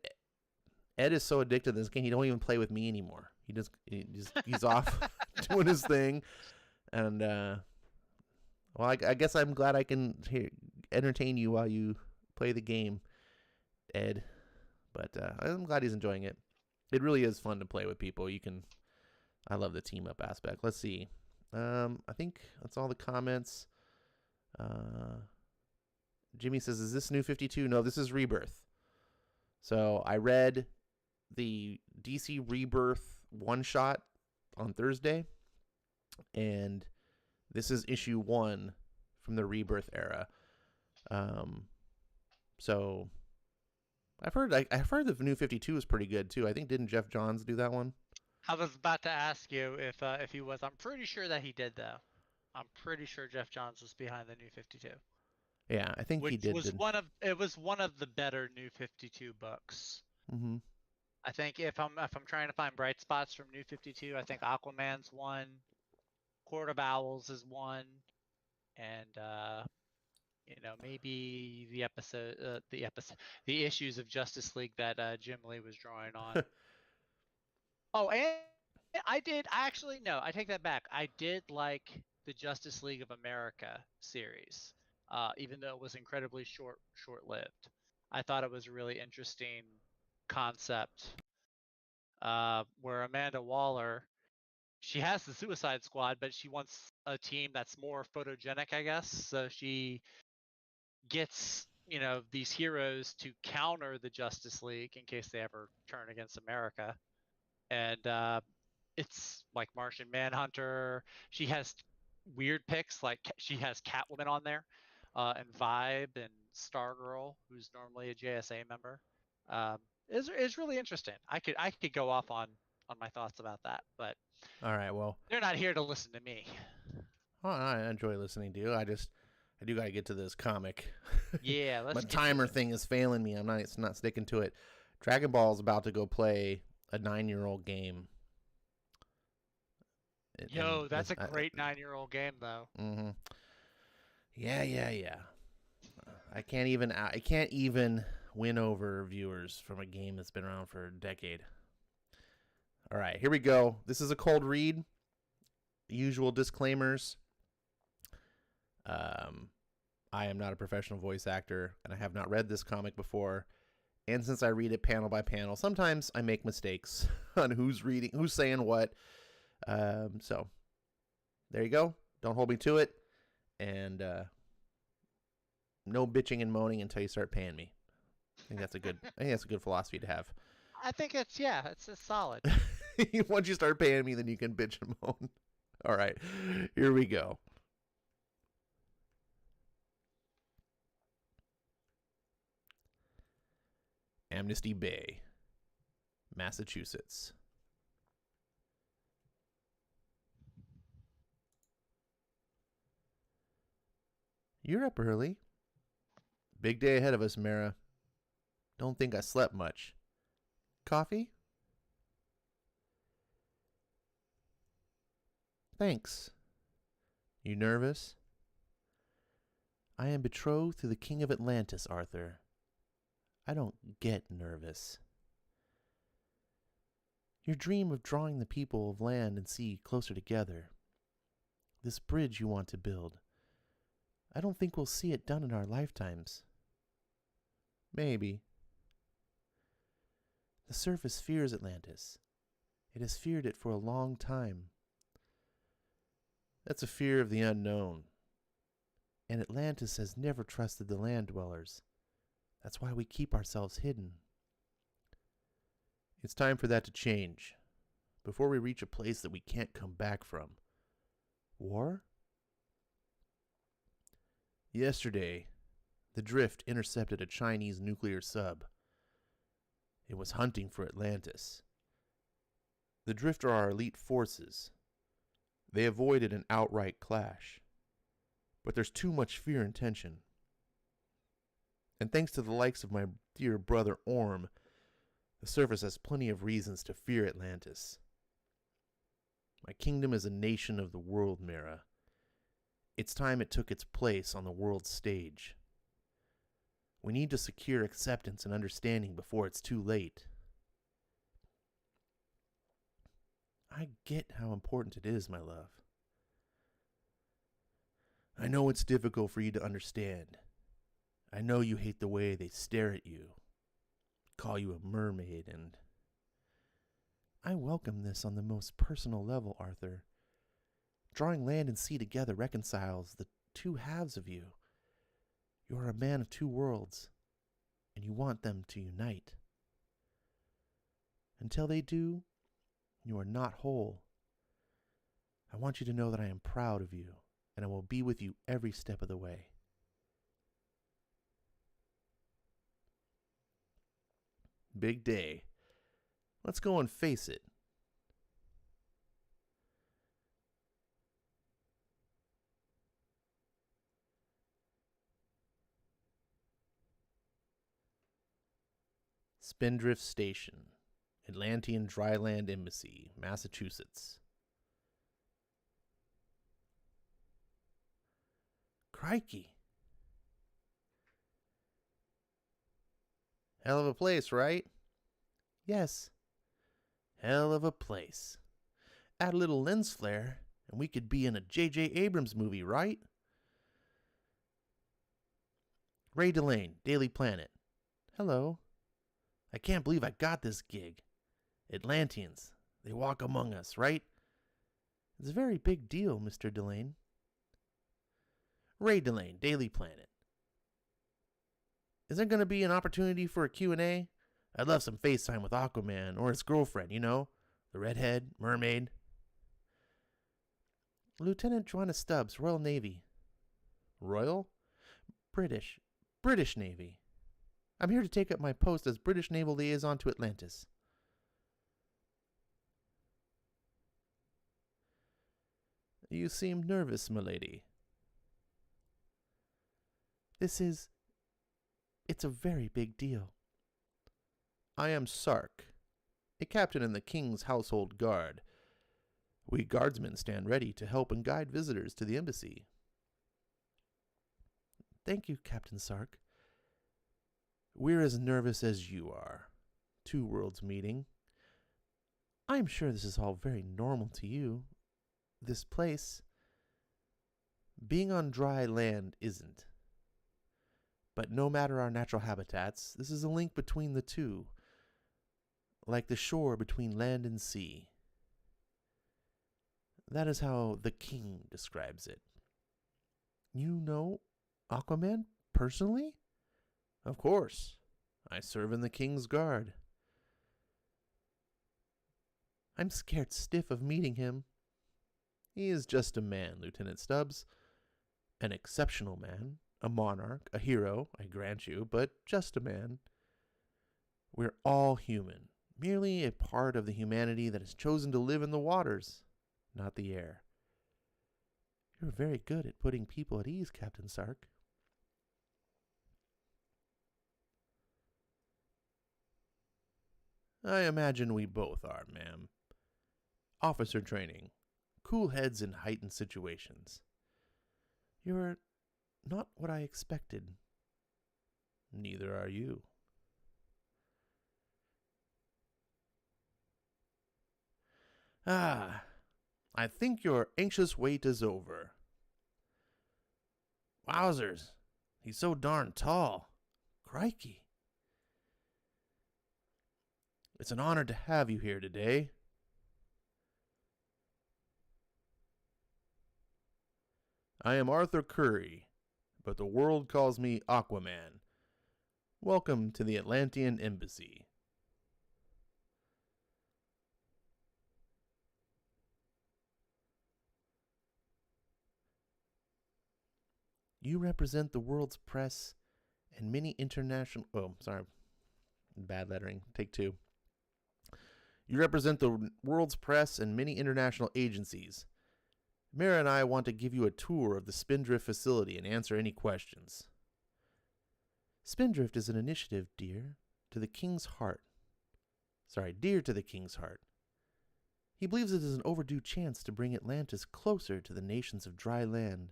is so addicted to this game, he don't even play with me anymore. He's off doing his thing, and Well, I guess I'm glad I can entertain you while you play the game, Ed. But I'm glad he's enjoying it. It really is fun to play with people. I love the team up aspect. Let's see. I think that's all the comments. Jimmy says, "Is this New 52?" No, this is Rebirth. So I read the DC Rebirth one shot on Thursday, and this is issue 1 from the Rebirth era. So I've heard the New 52 is pretty good too. I think didn't Jeff Johns do that one? I was about to ask you if he was. I'm pretty sure that he did though. I'm pretty sure Jeff Johns was behind the New 52. Yeah, I think he Which did. was one of the better New 52 books. Mm-hmm. I think if I'm trying to find bright spots from New 52, I think Aquaman's one, Court of Owls is one, and maybe the issues of Justice League that Jim Lee was drawing on. Oh, and I take that back. I did like the Justice League of America series, even though it was incredibly short-lived. I thought it was a really interesting concept, where Amanda Waller, she has the Suicide Squad, but she wants a team that's more photogenic, I guess. So she gets these heroes to counter the Justice League in case they ever turn against America, and it's like Martian Manhunter. She has weird picks, like she has Catwoman on there, and Vibe and Stargirl, who's normally a JSA member. Is really interesting. I could go off on my thoughts about that, but all right. Well, they're not here to listen to me. Well, I enjoy listening to you. I do got to get to this comic. Yeah, My timer thing is failing me. It's not sticking to it. Dragon Ball's about to go play a 9-year-old game. Yo, that's a great 9-year-old game, though. Mm-hmm. Yeah. I can't even win over viewers from a game that's been around for a decade. All right, here we go. This is a cold read. Usual disclaimers. I am not a professional voice actor, and I have not read this comic before. And since I read it panel by panel, sometimes I make mistakes on who's saying what. So there you go. Don't hold me to it. And no bitching and moaning until you start paying me. I think that's a good philosophy to have. I think it's solid. Once you start paying me, then you can bitch and moan. All right, here we go. Amnesty Bay, Massachusetts. You're up early. Big day ahead of us, Mara. Don't think I slept much. Coffee? Thanks. You nervous? I am betrothed to the King of Atlantis, Arthur. I don't get nervous. Your dream of drawing the people of land and sea closer together. This bridge you want to build. I don't think we'll see it done in our lifetimes. Maybe. The surface fears Atlantis. It has feared it for a long time. That's a fear of the unknown. And Atlantis has never trusted the land dwellers. That's why we keep ourselves hidden. It's time for that to change, before we reach a place that we can't come back from. War? Yesterday, the Drift intercepted a Chinese nuclear sub. It was hunting for Atlantis. The Drift are our elite forces. They avoided an outright clash. But there's too much fear and tension. And thanks to the likes of my dear brother Orm, the surface has plenty of reasons to fear Atlantis. My kingdom is a nation of the world, Mira. It's time it took its place on the world stage. We need to secure acceptance and understanding before it's too late. I get how important it is, my love. I know it's difficult for you to understand. I know you hate the way they stare at you, call you a mermaid, and I welcome this on the most personal level, Arthur. Drawing land and sea together reconciles the two halves of you. You are a man of two worlds, and you want them to unite. Until they do, you are not whole. I want you to know that I am proud of you, and I will be with you every step of the way. Big day. Let's go and face it. Spindrift Station, Atlantean Dryland Embassy, Massachusetts. Crikey. Hell of a place, right? Yes. Hell of a place. Add a little lens flare, and we could be in a J.J. Abrams movie, right? Ray Delane, Daily Planet. Hello. I can't believe I got this gig. Atlanteans, they walk among us, right? It's a very big deal, Mr. Delane. Ray Delane, Daily Planet. Is there going to be an opportunity for a Q&A? I'd love some FaceTime with Aquaman or his girlfriend, you know, the redhead, mermaid. Lieutenant Joanna Stubbs, Royal Navy. Royal? British Navy. I'm here to take up my post as British Naval Liaison to Atlantis. You seem nervous, milady. It's a very big deal. I am Sark, a captain in the King's Household Guard. We guardsmen stand ready to help and guide visitors to the embassy. Thank you, Captain Sark. We're as nervous as you are. Two worlds meeting. I'm sure this is all very normal to you. This place. Being on dry land isn't. But no matter our natural habitats, this is a link between the two. Like the shore between land and sea. That is how the King describes it. You know Aquaman personally? Of course. I serve in the King's Guard. I'm scared stiff of meeting him. He is just a man, Lieutenant Stubbs. An exceptional man. A monarch. A hero, I grant you, but just a man. We're all human. Merely a part of the humanity that has chosen to live in the waters, not the air. You're very good at putting people at ease, Captain Sark. I imagine we both are, ma'am. Officer training. Cool heads in heightened situations. You're not what I expected. Neither are you. I think your anxious wait is over. Wowzers, he's so darn tall. Crikey. It's an honor to have you here today. I am Arthur Curry, but the world calls me Aquaman. Welcome to the Atlantean Embassy. You represent the world's press and many international... bad lettering. Take two. You represent the world's press and many international agencies. Mara and I want to give you a tour of the Spindrift facility and answer any questions. Spindrift is an initiative dear to the King's heart. He believes it is an overdue chance to bring Atlantis closer to the nations of dry land.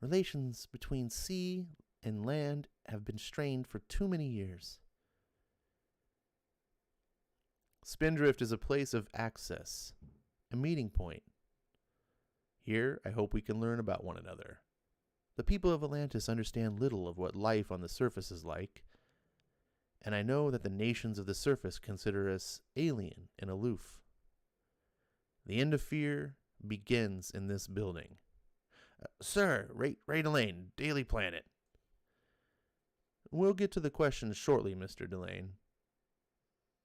Relations between sea and land have been strained for too many years. Spindrift is a place of access, a meeting point. Here, I hope we can learn about one another. The people of Atlantis understand little of what life on the surface is like, and I know that the nations of the surface consider us alien and aloof. The end of fear begins in this building. Sir, Ray Delane, Daily Planet. We'll get to the questions shortly, Mr. Delane.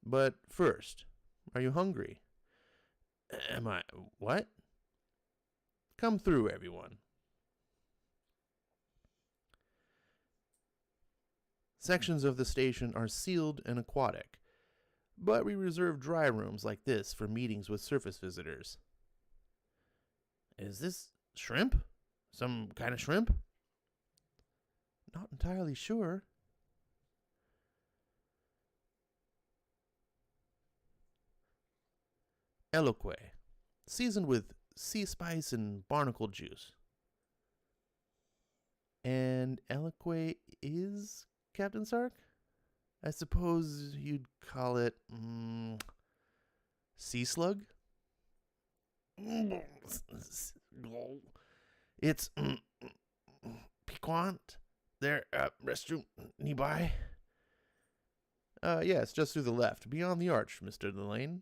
But first, are you hungry? Am I? What? Come through, everyone. Sections of the station are sealed and aquatic, but we reserve dry rooms like this for meetings with surface visitors. Is this shrimp? Some kind of shrimp? Not entirely sure. Eloque, seasoned with sea spice and barnacle juice. And Eloque is Captain Sark? I suppose you'd call it sea slug? It's piquant. There, restroom nearby. Yes, just through the left, beyond the arch, Mr. Delane.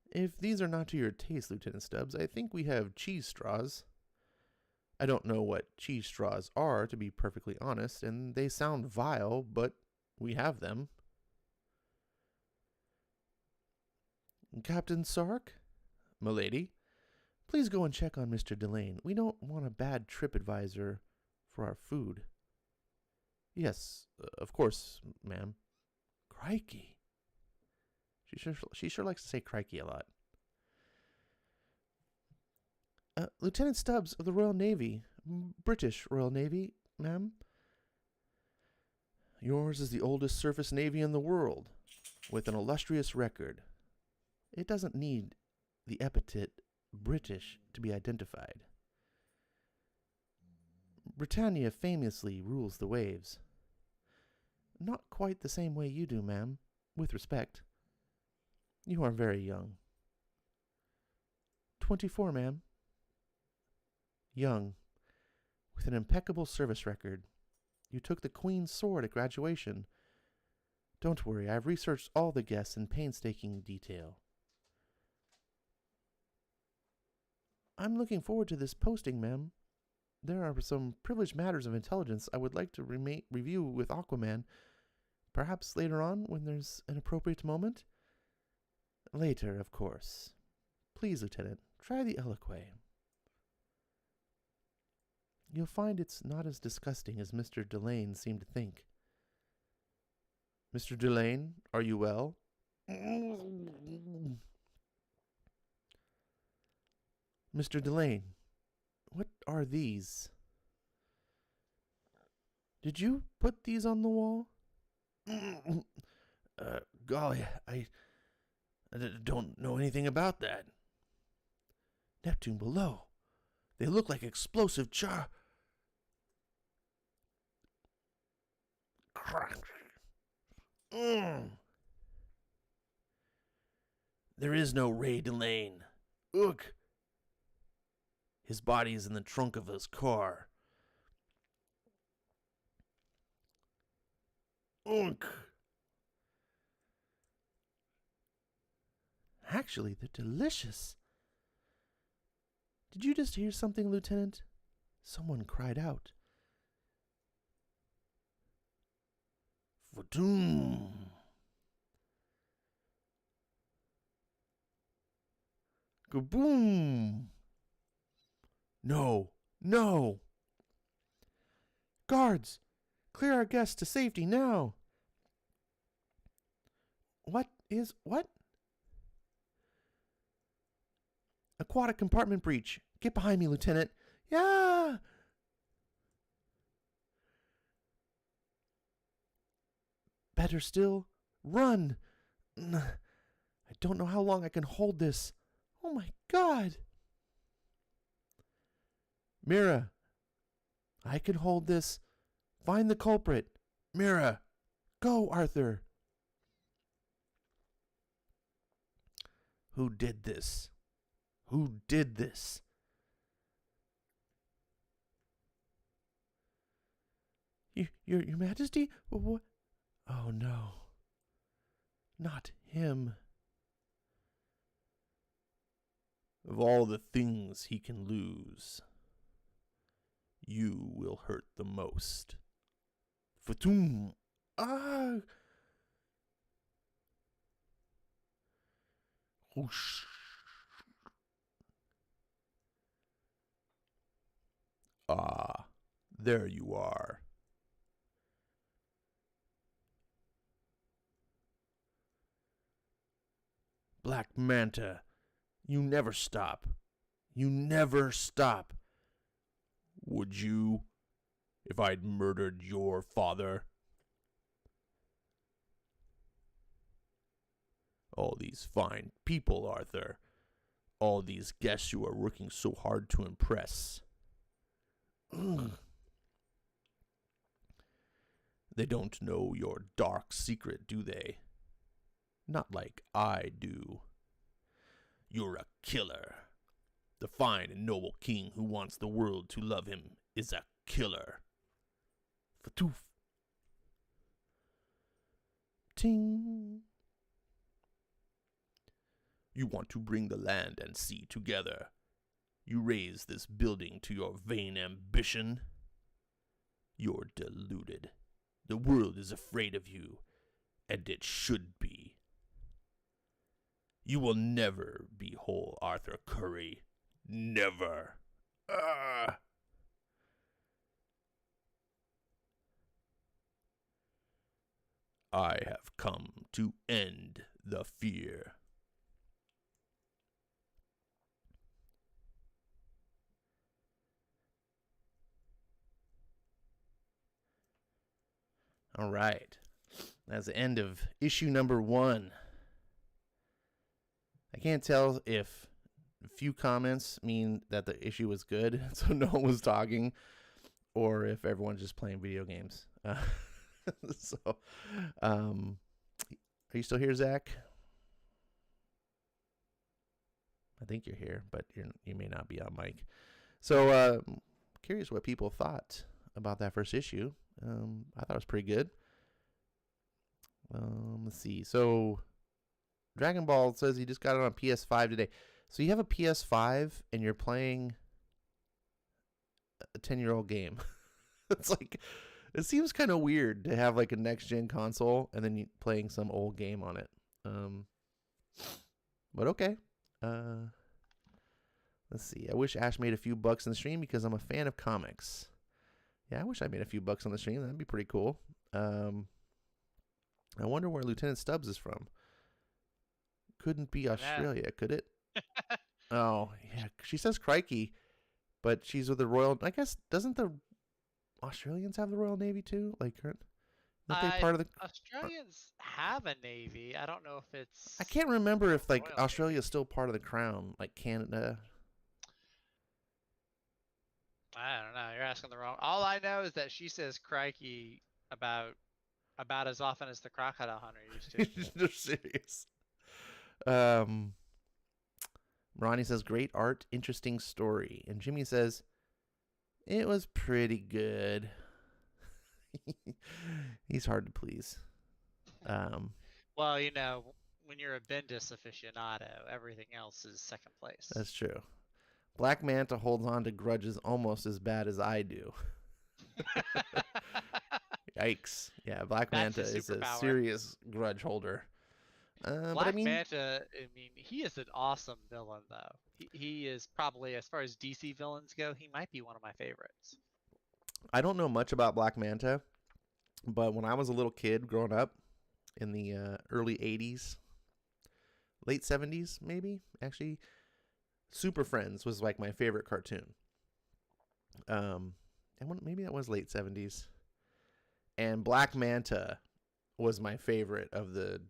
If these are not to your taste, Lieutenant Stubbs, I think we have cheese straws. I don't know what cheese straws are, to be perfectly honest, and they sound vile, but we have them. Captain Sark? Milady? Please go and check on Mr. Delane. We don't want a bad trip advisor for our food. Yes, of course, ma'am. Crikey. She sure likes to say crikey a lot. Lieutenant Stubbs of the Royal Navy. British Royal Navy, ma'am. Yours is the oldest surface navy in the world, with an illustrious record. It doesn't need the epithet British to be identified. Britannia famously rules the waves. Not quite the same way you do, ma'am, with respect. You are very young. 24, ma'am. Young, with an impeccable service record. You took the Queen's sword at graduation. Don't worry, I've researched all the guests in painstaking detail. I'm looking forward to this posting, ma'am. There are some privileged matters of intelligence I would like to review with Aquaman. Perhaps later on, when there's an appropriate moment? Later, of course. Please, Lieutenant, try the Eloque. You'll find it's not as disgusting as Mr. Delane seemed to think. Mr. Delane, are you well? Mr. Delane, what are these? Did you put these on the wall? Golly, I don't know anything about that. Neptune below. They look like explosive There is no Ray Delane. Ugh. His body is in the trunk of his car. Ugh. Actually, they're delicious. Did you just hear something, Lieutenant? Someone cried out. Fadoom. Kaboom. No, no. Guards, clear our guests to safety now. What? Aquatic compartment breach. Get behind me, Lieutenant. Yeah! Better still, run. I don't know how long I can hold this. Oh my God. Mira, I can hold this. Find the culprit. Mira, go, Arthur. Who did this? Who did this? Your Majesty? What? Oh no. Not him. Of all the things he can lose, you will hurt the most. Fatum. Ah. Whoosh. Ah, there you are. Black Manta, you never stop. You never stop. Would you, if I'd murdered your father? All these fine people, Arthur. All these guests you are working so hard to impress. Ugh. They don't know your dark secret, do they? Not like I do. You're a killer. The fine and noble king who wants the world to love him is a killer. Fatoof. Ting. You want to bring the land and sea together. You raise this building to your vain ambition. You're deluded. The world is afraid of you, and it should be. You will never be whole, Arthur Curry. Never. I have come to end the fear. All right. That's the end of issue number 1. I can't tell if a few comments mean that the issue was good, so no one was talking, or if everyone's just playing video games. Are you still here, Zach? I think you're here, but you may not be on mic. So, curious what people thought about that first issue. I thought it was pretty good. Let's see. So, Dragon Ball says he just got it on PS5 today. So you have a PS5 and you're playing a 10-year-old game. It's like, it seems kind of weird to have like a next-gen console and then you playing some old game on it. But okay. Let's see. I wish Ash made a few bucks in the stream because I'm a fan of comics. Yeah, I wish I made a few bucks on the stream. That'd be pretty cool. I wonder where Lieutenant Stubbs is from. Couldn't be Australia, could it? Oh, yeah. She says crikey, but she's with the Royal... I guess, doesn't the Australians have the Royal Navy too? Like, aren't they part of the... Australians have a navy. I don't know if it's... I can't remember if, like, Royal Australia is still part of the Crown, like Canada. I don't know. You're asking the wrong... All I know is that she says crikey about as often as the crocodile hunter used to. They're serious. Ronnie says, great art, interesting story. And Jimmy says, it was pretty good. He's hard to please. Well, you know, when you're a Bendis aficionado, everything else is second place. That's true. Black Manta holds on to grudges almost as bad as I do. Yikes. Yeah, Black Manta is a serious grudge holder. Black Manta, I mean, he is an awesome villain, though. He is probably, as far as DC villains go, he might be one of my favorites. I don't know much about Black Manta, but when I was a little kid growing up in the early 80s, late 70s, maybe, actually, Super Friends was like my favorite cartoon. And maybe that was late 70s. And Black Manta was my favorite of the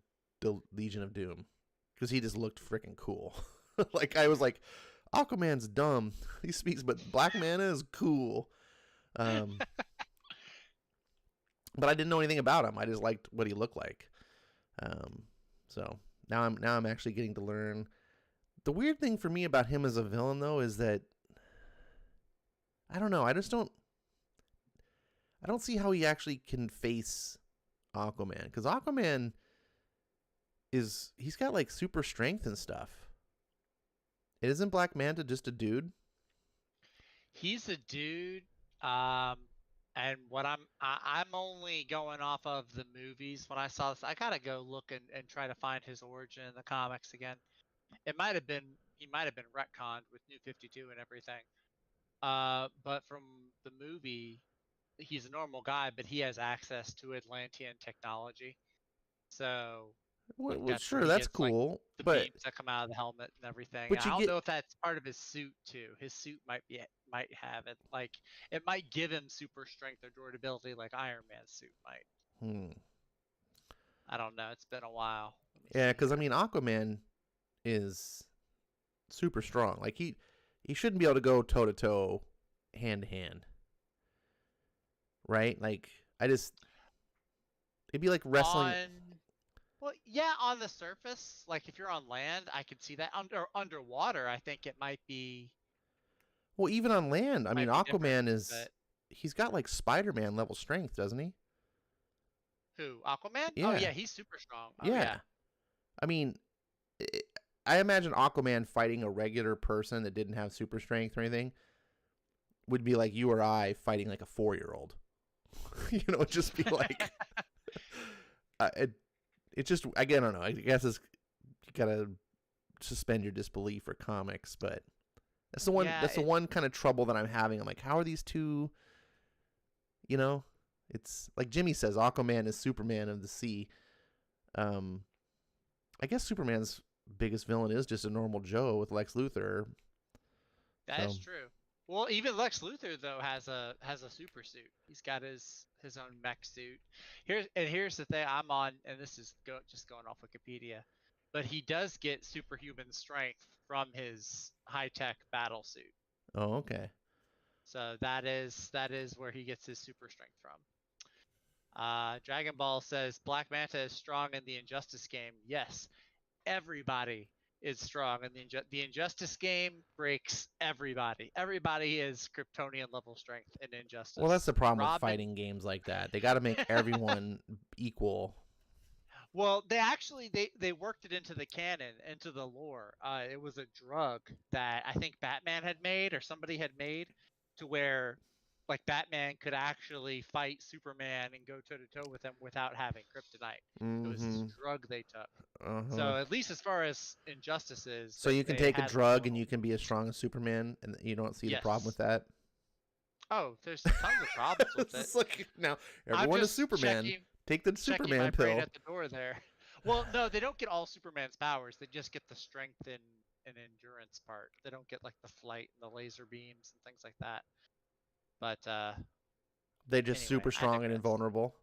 Legion of Doom because he just looked freaking cool. Like, I was like, Aquaman's dumb. He speaks, but Black Manta is cool. But I didn't know anything about him. I just liked what he looked like. So now I'm actually getting to learn The weird thing for me about him as a villain, though, is that I don't know. I don't see how he actually can face Aquaman, because Aquaman he's got like super strength and stuff. Isn't Black Manta just a dude? He's a dude. And what I'm only going off of the movies. When I saw this, I gotta go look and try to find his origin in the comics again. He might have been retconned with New 52 and everything. But from the movie, he's a normal guy, but he has access to Atlantean technology. So, like, Well, that's where sure, he that's gets like cool, the but beams that come out of the helmet and everything. but I you don't get know if that's part of his suit too. His suit might have it. Like, it might give him super strength or durability, like Iron Man's suit might. hmm. I don't know. It's been a while. Let me Yeah, see because I here. mean, Aquaman is super strong. Like he shouldn't be able to go toe to toe, hand to hand, right? Like it'd be like wrestling. Well, yeah, on the surface, like if you're on land, I could see that. Underwater, I think it Well, even on land, I mean, might be different. Aquaman But he's got like Spider-Man level strength, doesn't he? who? Aquaman? Oh Yeah, yeah, he's super strong. Oh yeah. yeah. I mean, I imagine Aquaman fighting a regular person that didn't have super strength or anything would be like you or I fighting like a 4-year-old. It'd just be like, it just, again, I don't know. I guess you gotta suspend your disbelief for comics, but that's the one. Yeah, That's the one kind of trouble that I'm having. I'm like, how are these two? It's like Jimmy says, Aquaman is Superman of the sea. I guess Superman's biggest villain is just a normal Joe with Lex Luthor. that is true. Well, even Lex Luthor though has a super suit. He's got his own mech suit. Here's the thing. I'm on, and this is just going off Wikipedia, but he does get superhuman strength from his high tech battle suit. Oh, okay. So that is where he gets his super strength from. Dragon Ball says Black Manta is strong in the Injustice game. Yes, everybody is strong in the Injustice game. Breaks everybody. Everybody is Kryptonian level strength in Injustice. Well, that's the problem with Robin. fighting games like that. They got to make everyone equal. Well, they worked it into the canon, into the lore. It was a drug that I think Batman had made or somebody had made, to where like Batman could actually fight Superman and go toe to toe with him without having kryptonite. It was this drug they took. So at least as far as Injustice is, So you can they take a had drug and you can be as strong as Superman, and you don't see the problem with that. Oh, there's tons of problems with it. It's like, now everyone is Superman. Take the Superman my brain pill. at the door there. Well, no, they don't get all Superman's powers. They just get the strength and endurance part. They don't get like the flight and the laser beams and things like that. But they just anyway, super strong and invulnerable.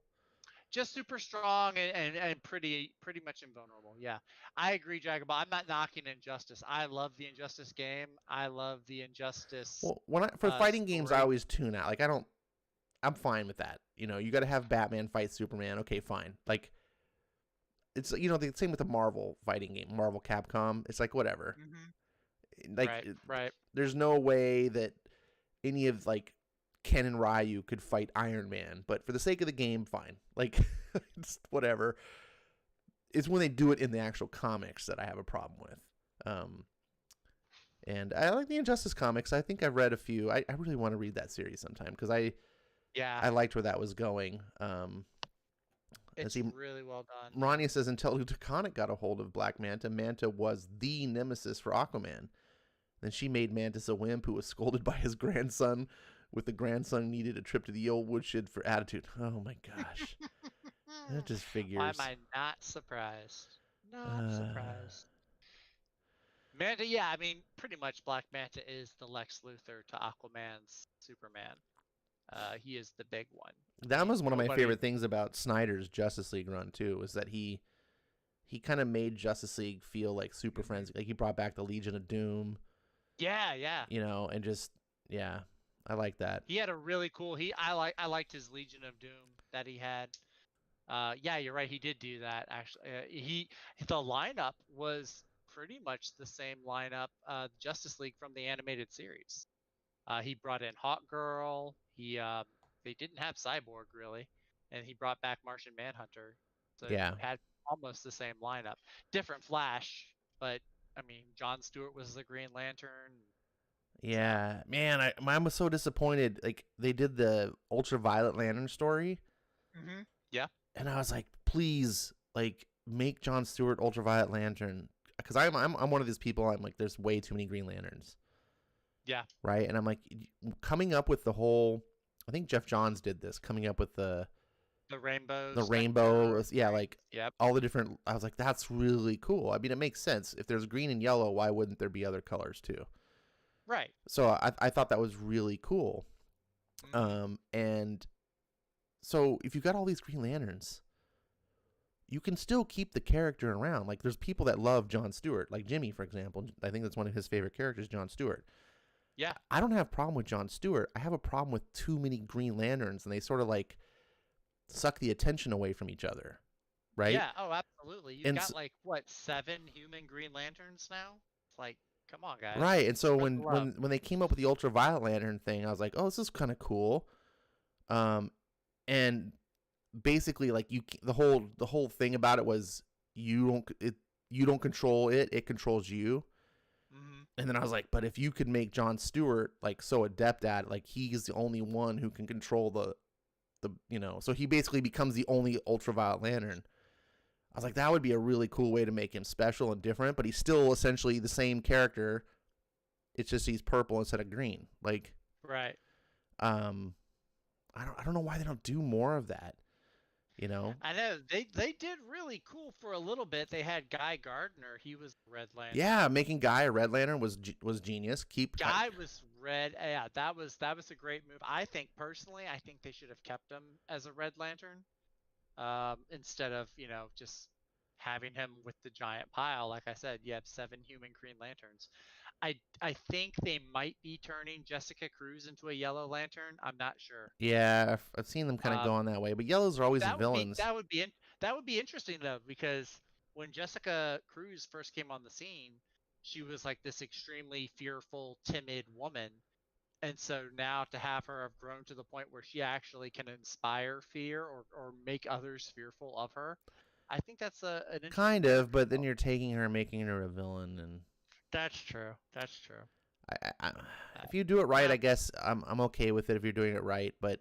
Just super strong and pretty much invulnerable. Yeah, I agree, Dragon Ball. I'm not knocking Injustice. I love the Injustice game. I love the Injustice. Well, for fighting games, I always tune out. Like I'm fine with that. You got to have Batman fight Superman. Okay, fine. Like it's the same with the Marvel fighting game, Marvel Capcom. It's like whatever. Mm-hmm. Like right. There's no way that any of like Ken and Ryu could fight Iron Man, but for the sake of the game, fine. Like, it's whatever. It's when they do it in the actual comics that I have a problem with. And I like the Injustice comics. I think I've read a few. I really want to read that series sometime because I liked where that was going. It's really well done. Ronnie says until Taconic got a hold of Black Manta, Manta was the nemesis for Aquaman. Then she made Mantis a wimp who was scolded by his grandson, with the grandson needed a trip to the old woodshed for attitude. Oh my gosh. That just figures. Why am I not surprised? Not surprised. Manta, yeah, I mean, pretty much Black Manta is the Lex Luthor to Aquaman's Superman. He is the big one. That was one of my favorite things about Snyder's Justice League run too, is that he kind of made Justice League feel like super friends. Like he brought back the Legion of Doom. Yeah. And just I like that. He had a really cool. I liked his Legion of Doom that he had. Yeah, you're right. He did do that actually. The lineup was pretty much the same lineup, Justice League from the animated series. He brought in Hawkgirl. They didn't have Cyborg really, and he brought back Martian Manhunter. So Yeah. you had almost the same lineup. Different Flash, but I mean, Jon Stewart was the Green Lantern. Yeah, man, mine was so disappointed. Like they did the Ultraviolet Lantern story, Yeah. and I was like, please, like make Jon Stewart Ultraviolet Lantern, because I'm one of these people. I'm like, there's way too many Green Lanterns. Yeah. Right, and I'm like, coming up with the whole. I think Jeff Johns did this, coming up with the rainbow, yeah, like all the different. I was like, that's really cool. I mean, it makes sense. If there's green and yellow, why wouldn't there be other colors too? Right. So I thought that was really cool. And so if you got all these Green Lanterns, you can still keep the character around. Like there's people that love Jon Stewart, like Jimmy, for example. I think that's one of his favorite characters, Jon Stewart. Yeah. I don't have a problem with Jon Stewart. I have a problem with too many Green Lanterns, and they sort of like suck the attention away from each other. Right? Yeah. Oh, absolutely. You've got like what, 7 human Green Lanterns now? It's like, come on, guys. Right, and so when they came up with the Ultraviolet Lantern thing, I was like, oh, this is kind of cool. And basically, like the whole thing about it was you don't control it; it controls you. And then I was like, but if you could make Jon Stewart like so adept at it, like he's the only one who can control the so he basically becomes the only Ultraviolet Lantern. I was like, that would be a really cool way to make him special and different, but he's still essentially the same character. It's just he's purple instead of green. Like, right. I don't know why they don't do more of that. You know? I know they did really cool for a little bit. They had Guy Gardner. He was Red Lantern. Yeah, making Guy a Red Lantern was genius. Guy was red. Yeah, that was a great move. I think personally, they should have kept him as a Red Lantern, instead of just having him with the giant pile. Like I said, you have 7 human Green Lanterns. I think they might be turning Jessica Cruz into a Yellow Lantern. I'm not sure. Yeah, I've seen them kind of going that way, but yellows are always the villains. That would be interesting though, because when Jessica Cruz first came on the scene, she was like this extremely fearful, timid woman, and so now to have her have grown to the point where she actually can inspire fear or make others fearful of her, I think that's an interesting kind of. But then you're taking her and making her a villain, and that's true. If you do it right, I guess I'm okay with it if you're doing it right. But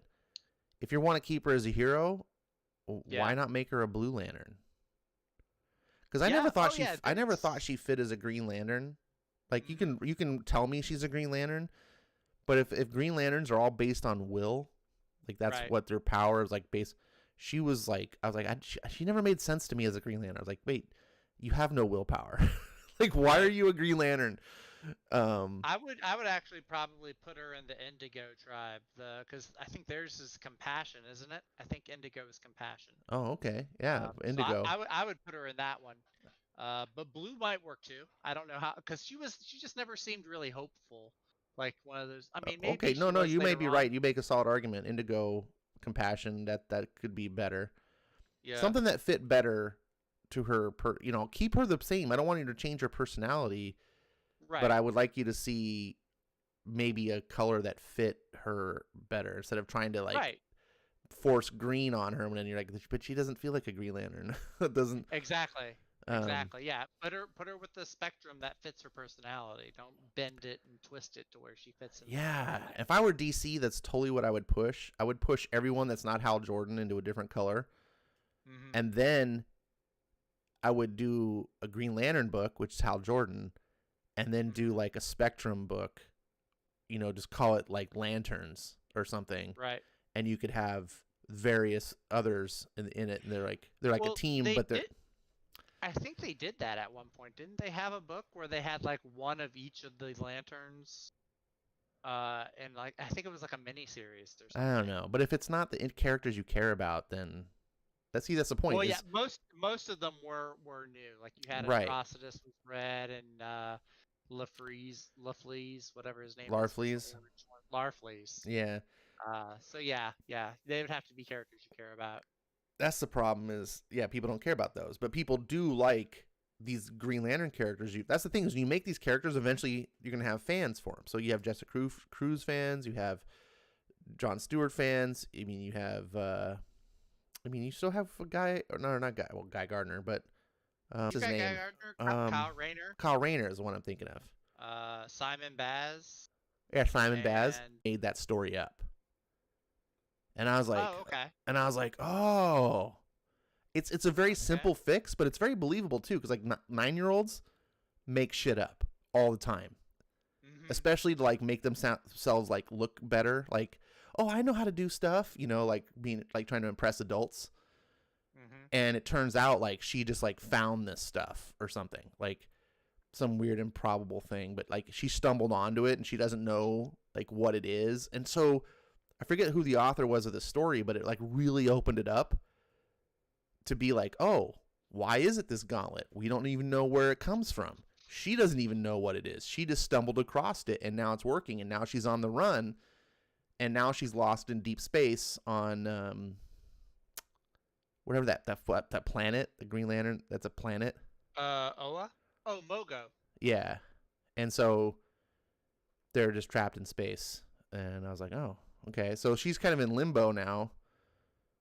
if you want to keep her as a hero, why not make her a Blue Lantern? Because I never thought she fit as a Green Lantern. Like you can tell me she's a Green Lantern, but if Green Lanterns are all based on will, like that's what their power is like based. She was like, I was like, she never made sense to me as a Green Lantern. I was like, wait, you have no willpower. Like, why are you a Green Lantern? I would actually probably put her in the Indigo tribe, because I think theirs is compassion, isn't it? I think Indigo is compassion. Oh, okay, yeah, Indigo. So I would put her in that one, but Blue might work too. I don't know how, because she just never seemed really hopeful, like one of those. I mean, maybe okay, no, you may be right. You make a solid argument. Indigo, compassion, that could be better. Yeah, something that fit better to her, keep her the same. I don't want you to change her personality, right? But I would like you to see maybe a color that fit her better instead of trying to force green on her. And then you're like, but she doesn't feel like a Green Lantern. It doesn't exactly. Yeah, put her with the spectrum that fits her personality. Don't bend it and twist it to where she fits in. Yeah, if I were DC, that's totally what I would push. I would push everyone that's not Hal Jordan into a different color, and then I would do a Green Lantern book, which is Hal Jordan, and then do like a Spectrum book, just call it like Lanterns or something. Right. And you could have various others in it, and they're like a team, but they're. I think they did that at one point. Didn't they have a book where they had like one of each of the Lanterns? And like I think it was like a mini series or something. I don't know, but if it's not the characters you care about, then that's the point. Well, yeah, most of them were new. Like you had Atrocitus with red and Lafleeze, whatever his name is. Larfleeze. Yeah. So yeah, they would have to be characters you care about. That's the problem is, people don't care about those, but people do like these Green Lantern characters, that's the thing, is when you make these characters, eventually you're going to have fans for them. So you have Jessica Cruz fans, you have Jon Stewart fans. I mean, you have, you still have a guy, or no, not guy, well, Guy Gardner, but what's his name? Guy Gardner, Kyle Rayner. Kyle Rayner is the one I'm thinking of. Simon Baz. Yeah, Simon Baz made that story up. And I was like, oh, okay. And I was like, oh, it's a very simple fix, but it's very believable too. Cause like 9-year-olds make shit up all the time, especially to like make themselves like look better. Like, oh, I know how to do stuff, you know, like being like trying to impress adults. And it turns out like she just like found this stuff or something, like some weird improbable thing, but like she stumbled onto it and she doesn't know like what it is. And so I forget who the author was of the story, but it like really opened it up to be like, oh, why is it this gauntlet? We don't even know where it comes from. She doesn't even know what it is. She just stumbled across it and now it's working, and now she's on the run, and now she's lost in deep space on whatever that planet, the Green Lantern, that's a planet. Oa? Oh, Mogo. Yeah. And so they're just trapped in space. And I was like, oh, okay. So she's kind of in limbo now.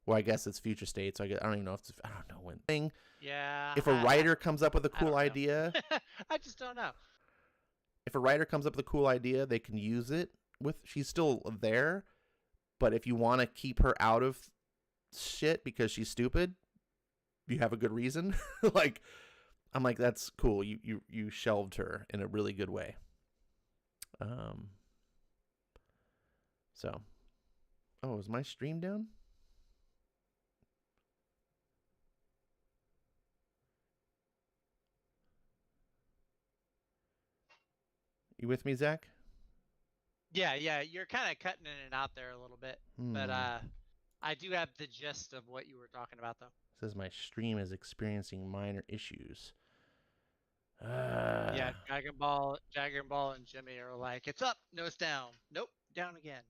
Well, I guess it's future state. So I don't even know I don't know when thing. Yeah. If a writer comes up with a cool idea. I just don't know. If a writer comes up with a cool idea, they can use it she's still there. But if you want to keep her out of shit because she's stupid, you have a good reason. Like, I'm like, that's cool. You shelved her in a really good way. So, oh, is my stream down? You with me, Zach? Yeah, you're kind of cutting in and out there a little bit, but I do have the gist of what you were talking about, though. It says my stream is experiencing minor issues. Yeah, Dragon Ball and Jimmy are like, it's up, no, it's down. Nope, down again.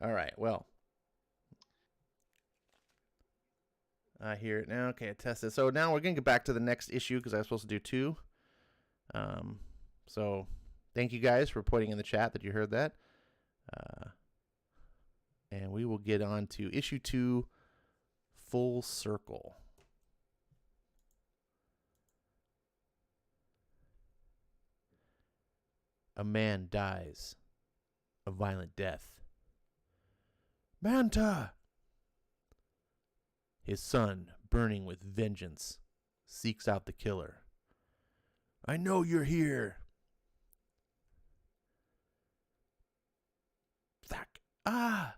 All right, well. I hear it now. Okay, I tested. So now we're going to get back to the next issue because I was supposed to do 2. So thank you guys for putting in the chat that you heard that. And we will get on to issue 2, Full Circle. A man dies a violent death. Manta! His son, burning with vengeance, seeks out the killer. I know you're here. Thack. Ah!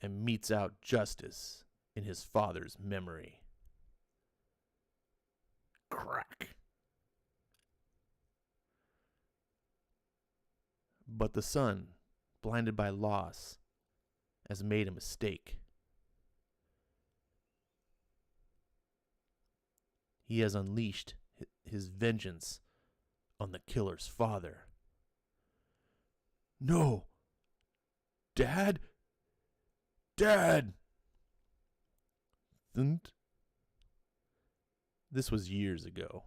And meets out justice in his father's memory. Crack. But the son, blinded by loss, has made a mistake. He has unleashed his vengeance on the killer's father. No! Dad? Dad! This was years ago.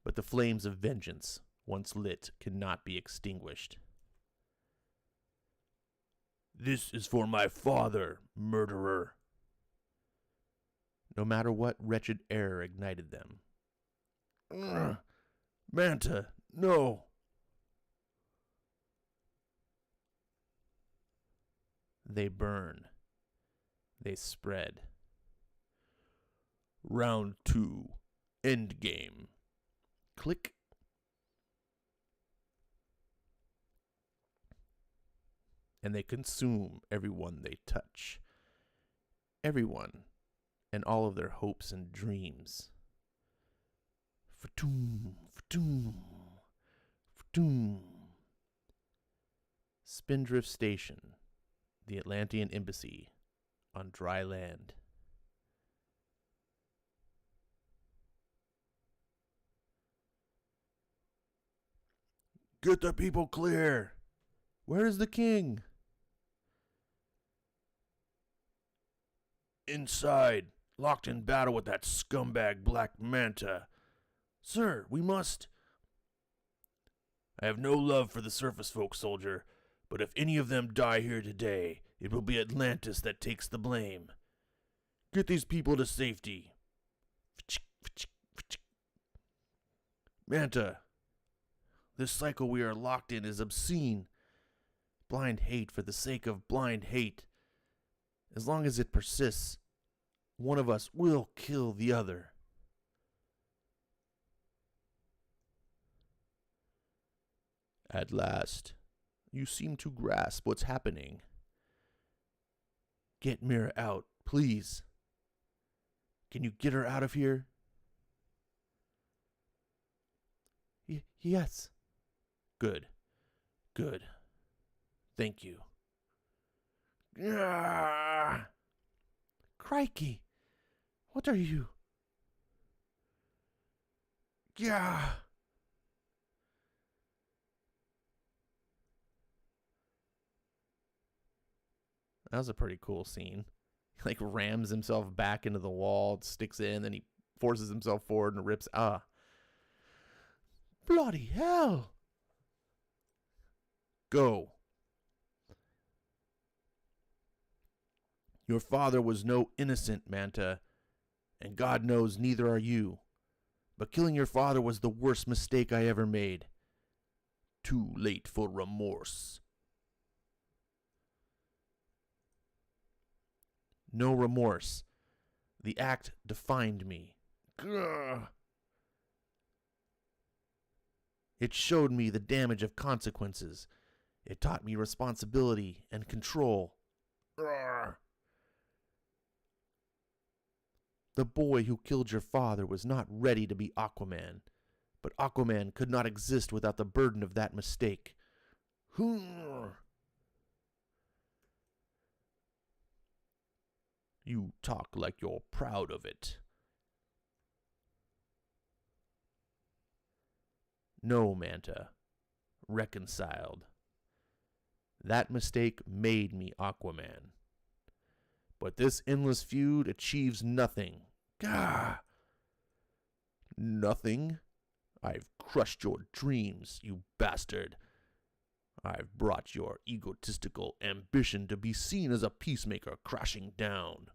But the flames of vengeance, once lit, cannot be extinguished. This is for my father, murderer. No matter what wretched error ignited them. Manta, no. They burn. They spread. Round 2. Endgame. Click. And they consume everyone they touch. Everyone and all of their hopes and dreams. Fa-doom, fa-doom, fa-doom. Spindrift Station, the Atlantean Embassy, on dry land. Get the people clear! Where is the king? Inside, locked in battle with that scumbag Black Manta. Sir, we must... I have no love for the surface folk, soldier, but if any of them die here today, it will be Atlantis that takes the blame. Get these people to safety. Manta, this cycle we are locked in is obscene. Blind hate for the sake of blind hate. As long as it persists, one of us will kill the other. At last, you seem to grasp what's happening. Get Mira out, please. Can you get her out of here? Yes. Good. Good. Thank you. Ah! Crikey! What are you? Yeah. That was a pretty cool scene. He like rams himself back into the wall, sticks in, then he forces himself forward and rips. Bloody hell! Go. Your father was no innocent, Manta, and God knows neither are you. But killing your father was the worst mistake I ever made. Too late for remorse. No remorse. The act defined me. Grr. It showed me the damage of consequences. It taught me responsibility and control. Grr. The boy who killed your father was not ready to be Aquaman, but Aquaman could not exist without the burden of that mistake. Grr. You talk like you're proud of it. No, Manta. Reconciled. That mistake made me Aquaman. But this endless feud achieves nothing. Gah! Nothing? I've crushed your dreams, you bastard. I've brought your egotistical ambition to be seen as a peacemaker crashing down.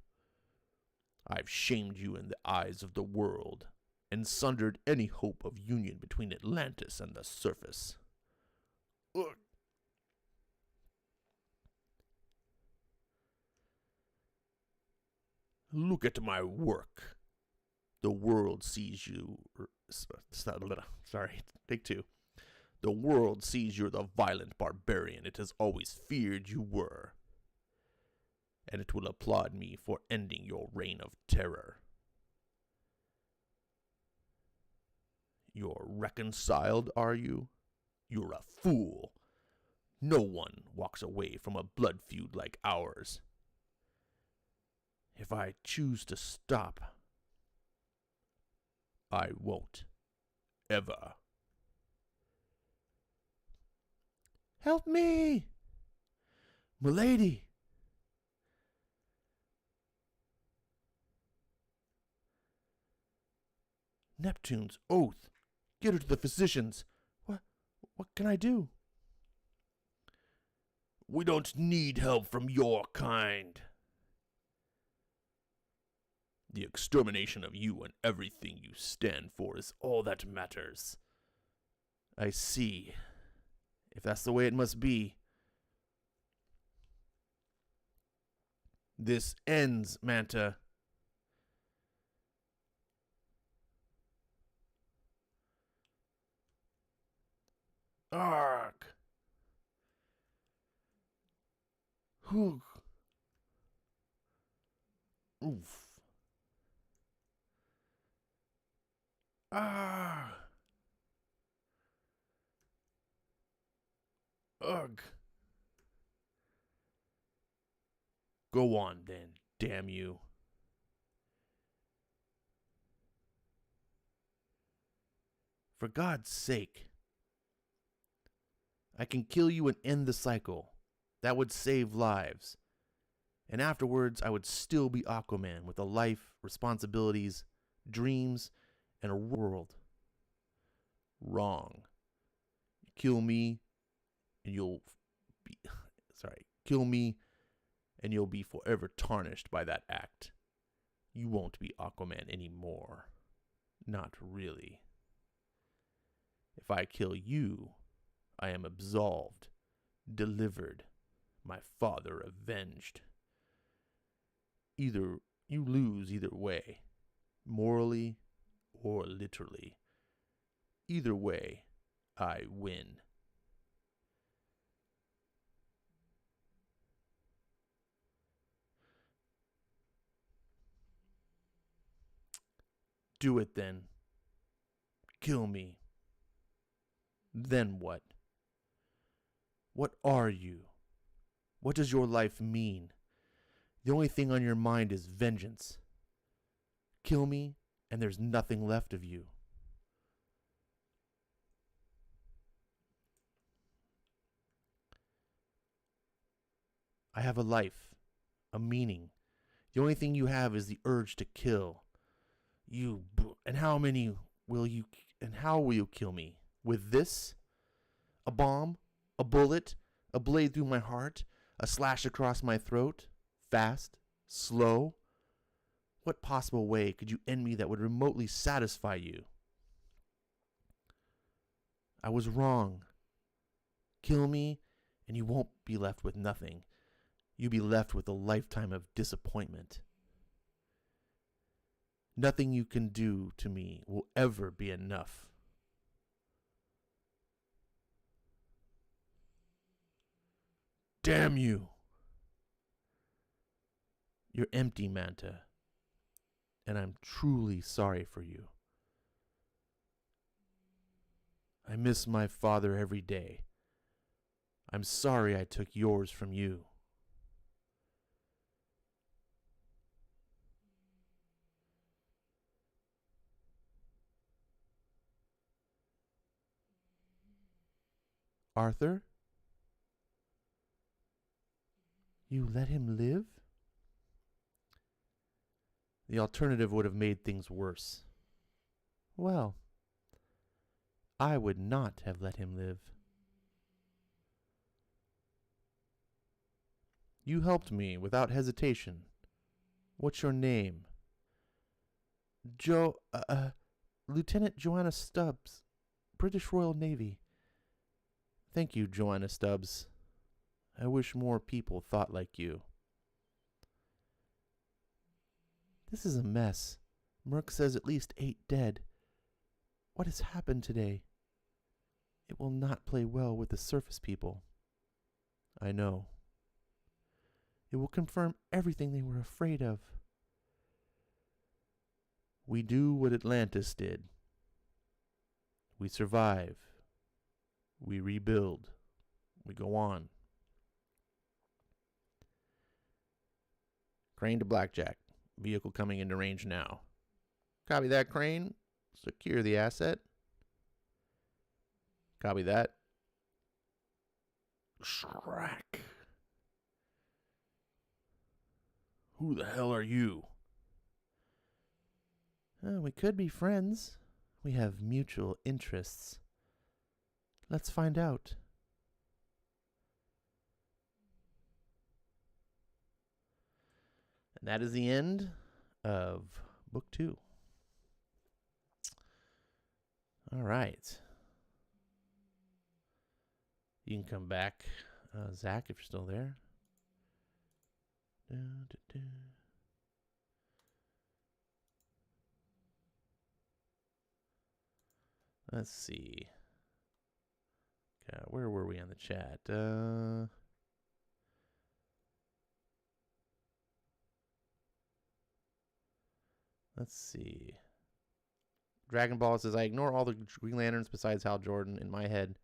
I've shamed you in the eyes of the world, and sundered any hope of union between Atlantis and the surface. Ugh. Look at my work. The world sees you... Sorry, take two. The world sees you're the violent barbarian it has always feared you were. And it will applaud me for ending your reign of terror. You're reconciled, are you? You're a fool. No one walks away from a blood feud like ours. If I choose to stop, I won't. Ever. Help me! Milady! Neptune's oath. Get her to the physicians. What can I do? We don't need help from your kind. The extermination of you and everything you stand for is all that matters. I see. If that's the way it must be. This ends, Manta. Arg. Hoog. Oof. Ah. Ugh. Go on then, damn you. For God's sake. I can kill you and end the cycle. That would save lives. And afterwards, I would still be Aquaman with a life, responsibilities, dreams, and a world. Wrong. Kill me, and you'll be... Kill me, and you'll be forever tarnished by that act. You won't be Aquaman anymore. Not really. If I kill you, I am absolved, delivered, my father avenged. You lose either way, morally or literally. Either way, I win. Do it then. Kill me. Then what? What are you? What does your life mean? The only thing on your mind is vengeance. Kill me, and there's nothing left of you. I have a life, a meaning. The only thing you have is the urge to kill. And how will you kill me? With this? A bomb? A bullet? A blade through my heart? A slash across my throat? Fast? Slow? What possible way could you end me that would remotely satisfy you? I was wrong. Kill me, and you won't be left with nothing. You'll be left with a lifetime of disappointment. Nothing you can do to me will ever be enough. Damn you! You're empty, Manta, and I'm truly sorry for you. I miss my father every day. I'm sorry I took yours from you. Arthur? You let him live? The alternative would have made things worse. Well, I would not have let him live. You helped me without hesitation. What's your name? Lieutenant Joanna Stubbs, British Royal Navy. Thank you, Joanna Stubbs. I wish more people thought like you. This is a mess. Merc says at least 8 dead. What has happened today? It will not play well with the surface people. I know. It will confirm everything they were afraid of. We do what Atlantis did. We survive. We rebuild. We go on. Crane to Blackjack. Vehicle coming into range now. Copy that, Crane. Secure the asset. Copy that. Shrek. Who the hell are you? We could be friends. We have mutual interests. Let's find out. And that is the end of Book 2. All right. You can come back, Zach, if you're still there. Let's see. Where were we on the chat? Let's see. Dragon Ball says, I ignore all the Green Lanterns besides Hal Jordan. In my head,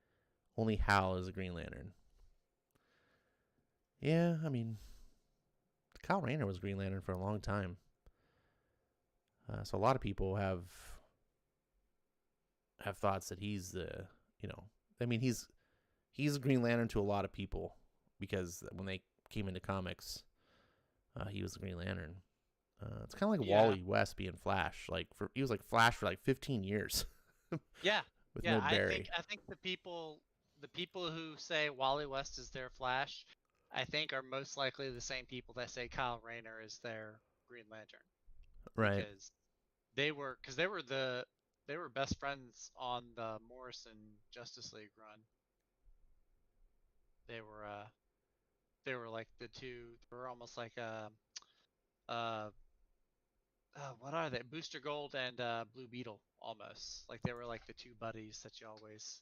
only Hal is a Green Lantern. Yeah, I mean, Kyle Rayner was Green Lantern for a long time. So a lot of people have thoughts that he's the, I mean, he's a Green Lantern to a lot of people because when they came into comics, He was the Green Lantern. It's kind of like Yeah. Wally West being Flash. He was like Flash for like 15 years. Yeah. With Yeah. no Barry. I think the people who say Wally West is their Flash, I think are most likely the same people that say Kyle Rayner is their Green Lantern. Right. Because they were best friends on the Morrison Justice League run. They were like the two. They were almost like what are they? Booster Gold and Blue Beetle almost. Like they were like the two buddies that you always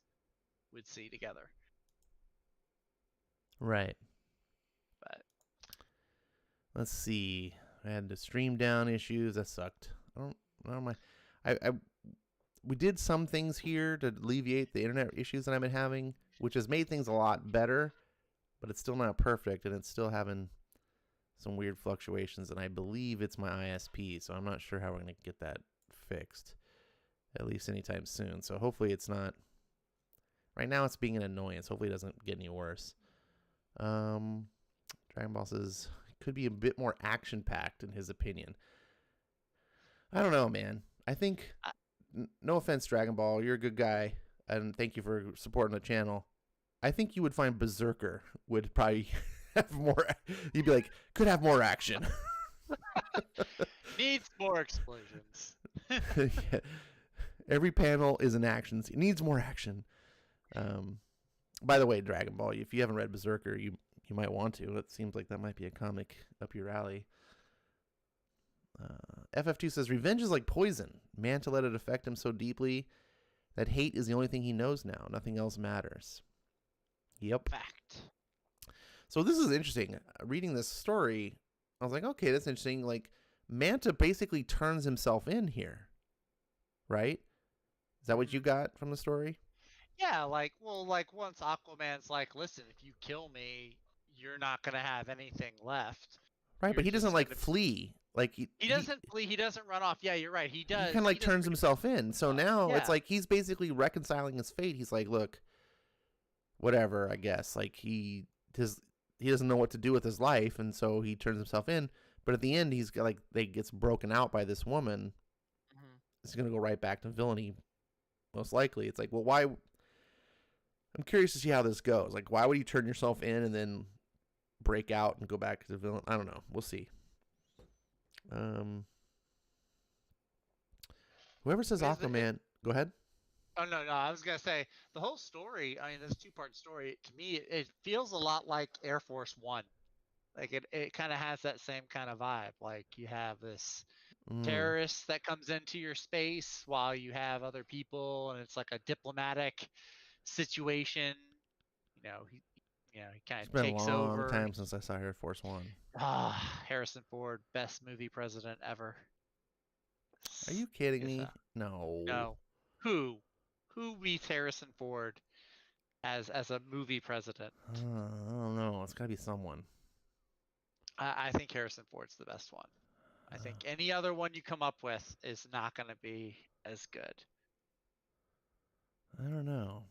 would see together. Right. But Let's see. I had the stream down issues. That sucked. We did some things here to alleviate the internet issues that I've been having, which has made things a lot better, but it's still not perfect, and it's still having some weird fluctuations, and I believe it's my ISP, so I'm not sure how we're going to get that fixed, at least anytime soon. So hopefully it's not... Right now it's being an annoyance. Hopefully it doesn't get any worse. Dragon Ball says could be a bit more action-packed in his opinion. I don't know, man. I think... No offense, Dragon Ball. You're a good guy, and thank you for supporting the channel. I think you would find Berserker would probably have more... You'd be like, could have more action. needs more explosions. Yeah. Every panel is an action scene. It needs more action. By the way, Dragon Ball, if you haven't read Berserker, you might want to. It seems like that might be a comic up your alley. FF2 says, revenge is like poison. Man to let it affect him so deeply that hate is the only thing he knows now. Nothing else matters. Yep. Fact. So this is interesting. Reading this story, I was like, okay, that's interesting. Like, Manta basically turns himself in here. Right? Is that what you got from the story? Yeah, like once Aquaman's like, listen, if you kill me, you're not gonna have anything left. Right, but he doesn't like flee. Like he doesn't flee. He doesn't run off. Yeah, you're right. He does. He kind of like turns himself in. So now it's like he's basically reconciling his fate. He's like, look, whatever, I guess. Like he doesn't know what to do with his life, and so he turns himself in. But at the end, he's like they gets broken out by this woman. Mm-hmm. It's gonna go right back to villainy, most likely. It's like, well, why? I'm curious to see how this goes. Like, why would you turn yourself in and then break out and go back to the villain? I don't know. We'll see. Whoever says Aquaman, go ahead. Oh no, I was gonna say the whole story. I mean, this two-part story to me, it feels a lot like Air Force One. Like it kind of has that same kind of vibe. Like you have this terrorist that comes into your space while you have other people, and it's like a diplomatic situation. You know, he kind of takes over. It's been a long time since I saw Air Force One. Harrison Ford, best movie president ever. Are you kidding me? No. Who beats Harrison Ford as a movie president? I don't know. It's got to be someone. I think Harrison Ford's the best one. I think any other one you come up with is not going to be as good. I don't know.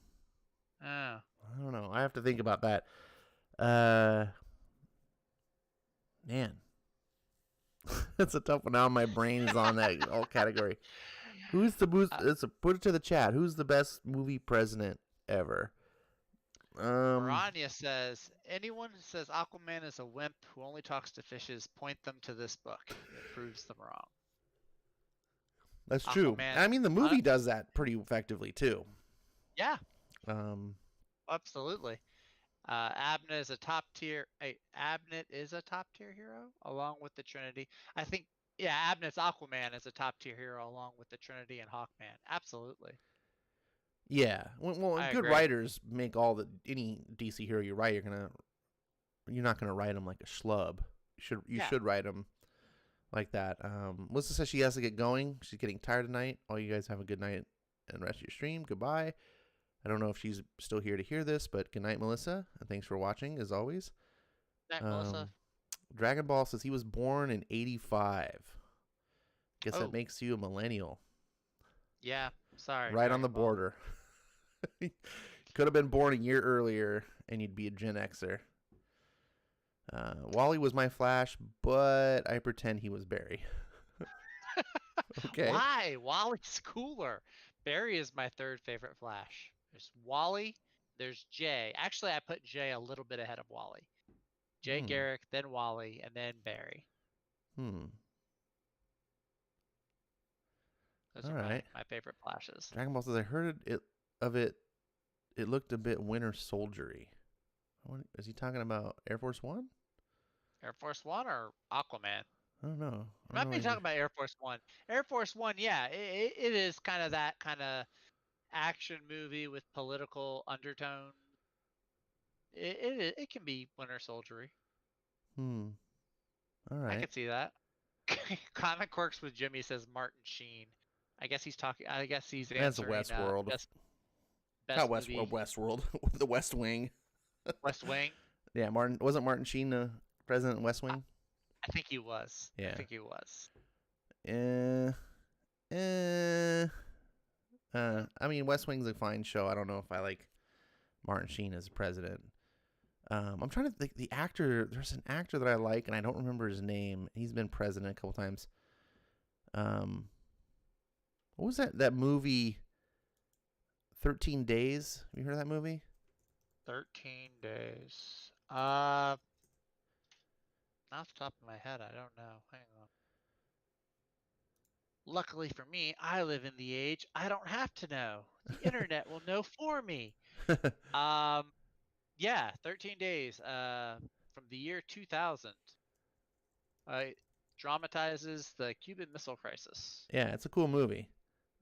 I don't know. I have to think about that. Man. That's a tough one. Now my brain's on that whole category. Who's the boost? Put it to the chat. Who's the best movie president ever? Maranya says, anyone who says Aquaman is a wimp who only talks to fishes, point them to this book. It proves them wrong. That's true. I mean, the movie does that pretty effectively too. Yeah. Absolutely. Abnett is a top tier. Abnett is a top tier hero along with the Trinity. I think, Abnett's Aquaman is a top tier hero along with the Trinity and Hawkman. Absolutely. Yeah. Well, good writers make any DC hero you write, you're not gonna write them like a schlub. You should write them like that. Melissa says she has to get going. She's getting tired tonight. All you guys have a good night and rest of your stream. Goodbye. I don't know if she's still here to hear this, but good night, Melissa. And thanks for watching, as always. Good night, Melissa. Dragon Ball says he was born in 85. Guess that makes you a millennial. Yeah, sorry. Right on the border. Could have been born a year earlier, and you'd be a Gen Xer. Wally was my Flash, but I pretend he was Barry. Okay. Why? Wally's cooler. Barry is my third favorite Flash. There's Wally. There's Jay. Actually, I put Jay a little bit ahead of Wally. Jay Garrick, then Wally, and then Barry. Those All are right. my favorite Flashes. Dragon Ball says I heard of it. It looked a bit Winter Soldiery. Is he talking about Air Force One? Air Force One or Aquaman? I don't know. Might be talking about Air Force One. Air Force One, yeah, it is kind of that kind of action movie with political undertones. It can be Winter Soldiery. All right. I could see that. Comic Quirks with Jimmy says Martin Sheen. I guess he's talking. I guess he's answering. That's Westworld. Best Not Westworld. Westworld. The West Wing. West Wing. Yeah, wasn't Martin Sheen the president in West Wing? I think he was. Yeah. I think he was. I mean, West Wing's a fine show. I don't know if I like Martin Sheen as president. I'm trying to think. The actor, there's an actor that I like, and I don't remember his name. He's been president a couple times. What was that movie? 13 Days. Have you heard of that movie? 13 Days. Off the top of my head, I don't know. Hang on. Luckily for me, I live in the age I don't have to know. The internet will know for me. Yeah, 13 Days. From the year 2000. Dramatizes the Cuban Missile Crisis. Yeah, it's a cool movie.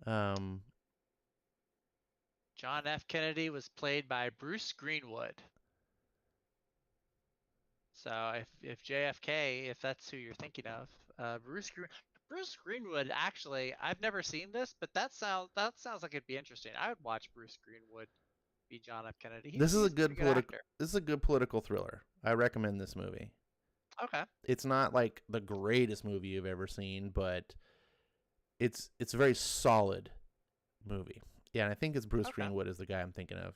John F. Kennedy was played by Bruce Greenwood. So if JFK, if that's who you're thinking of, Bruce Greenwood. Actually, I've never seen this, but that sounds like it'd be interesting. I would watch Bruce Greenwood be John F. Kennedy. This is a good political thriller. I recommend this movie. Okay. It's not like the greatest movie you've ever seen, but it's a very solid movie. Yeah, and I think it's Bruce Greenwood is the guy I'm thinking of.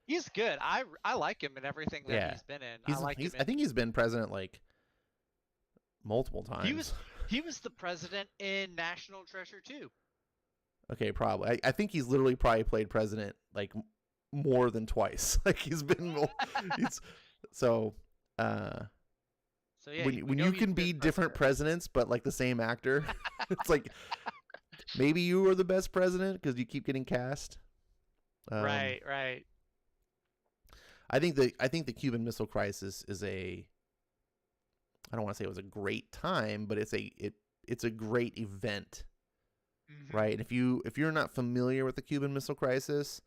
He's good. I like him in everything that he's been in. I think he's been president like multiple times. He was the president in National Treasure too. Okay, probably. I think he's literally probably played president like more than twice. Like he's been so yeah, when you can be different presidents but like the same actor, it's like maybe you were the best president because you keep getting cast. Right. I think the Cuban Missile Crisis is I don't want to say it was a great time, but it's a great event, right? And if you're not familiar with the Cuban Missile Crisis,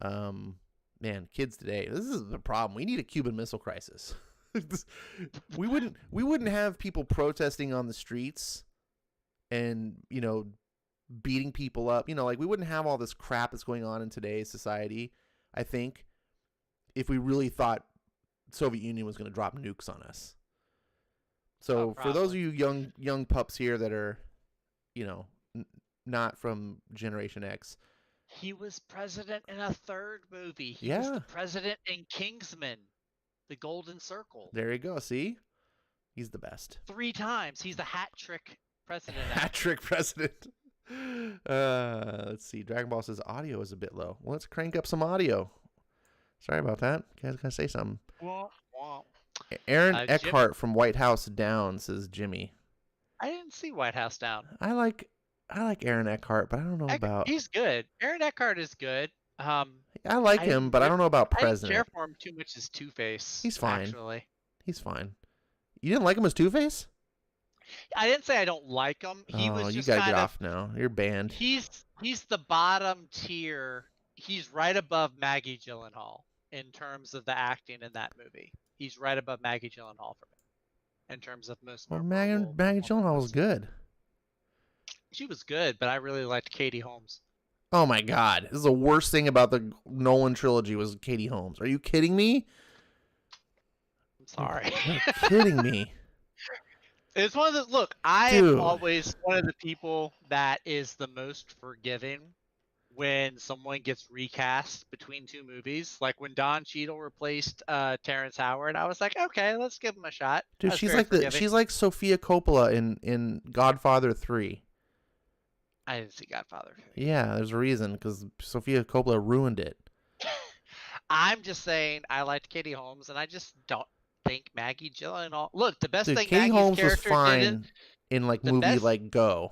man, kids today, this is the problem. We need a Cuban Missile Crisis. we wouldn't have people protesting on the streets and beating people up. Like we wouldn't have all this crap that's going on in today's society, I think, if we really thought Soviet Union was going to drop nukes on us. So for those of you young pups here that are, not from Generation X. He was president in a third movie. He was the president in Kingsman, The Golden Circle. There you go. See? He's the best. 3 times. He's the hat trick president. Hat trick president. Let's see. Dragon Ball says audio is a bit low. Well, let's crank up some audio. Sorry about that. You guys gotta say something. Aaron Eckhart from White House Down says Jimmy. I didn't see White House Down. I like Aaron Eckhart, but I don't know about. He's good. Aaron Eckhart is good. I like him, but I don't know about president. I didn't care for him too much as Two-Face. He's fine. Actually. He's fine. You didn't like him as Two-Face? I didn't say I don't like him. He was just you gotta get off now. You're banned. He's the bottom tier. He's right above Maggie Gyllenhaal in terms of the acting in that movie. He's right above Maggie Gyllenhaal for me in terms of most. Well, Maggie Gyllenhaal was good. She was good, but I really liked Katie Holmes. Oh my God! This is the worst thing about the Nolan trilogy was Katie Holmes. Are you kidding me? I'm sorry. You're kidding me. It's one of the look. I am always one of the people that is the most forgiving when someone gets recast between two movies. Like when Don Cheadle replaced Terrence Howard, I was like, okay, let's give him a shot. Dude, I was very forgiving. she's like Sofia Coppola in Godfather 3. I didn't see Godfather. Yeah, there's a reason, because Sofia Coppola ruined it. I'm just saying I liked Katie Holmes, and I just don't think Maggie Gyllenhaal. Look, the best Dude, thing Katie Maggie's Holmes was character did fine in like the movie best like Go.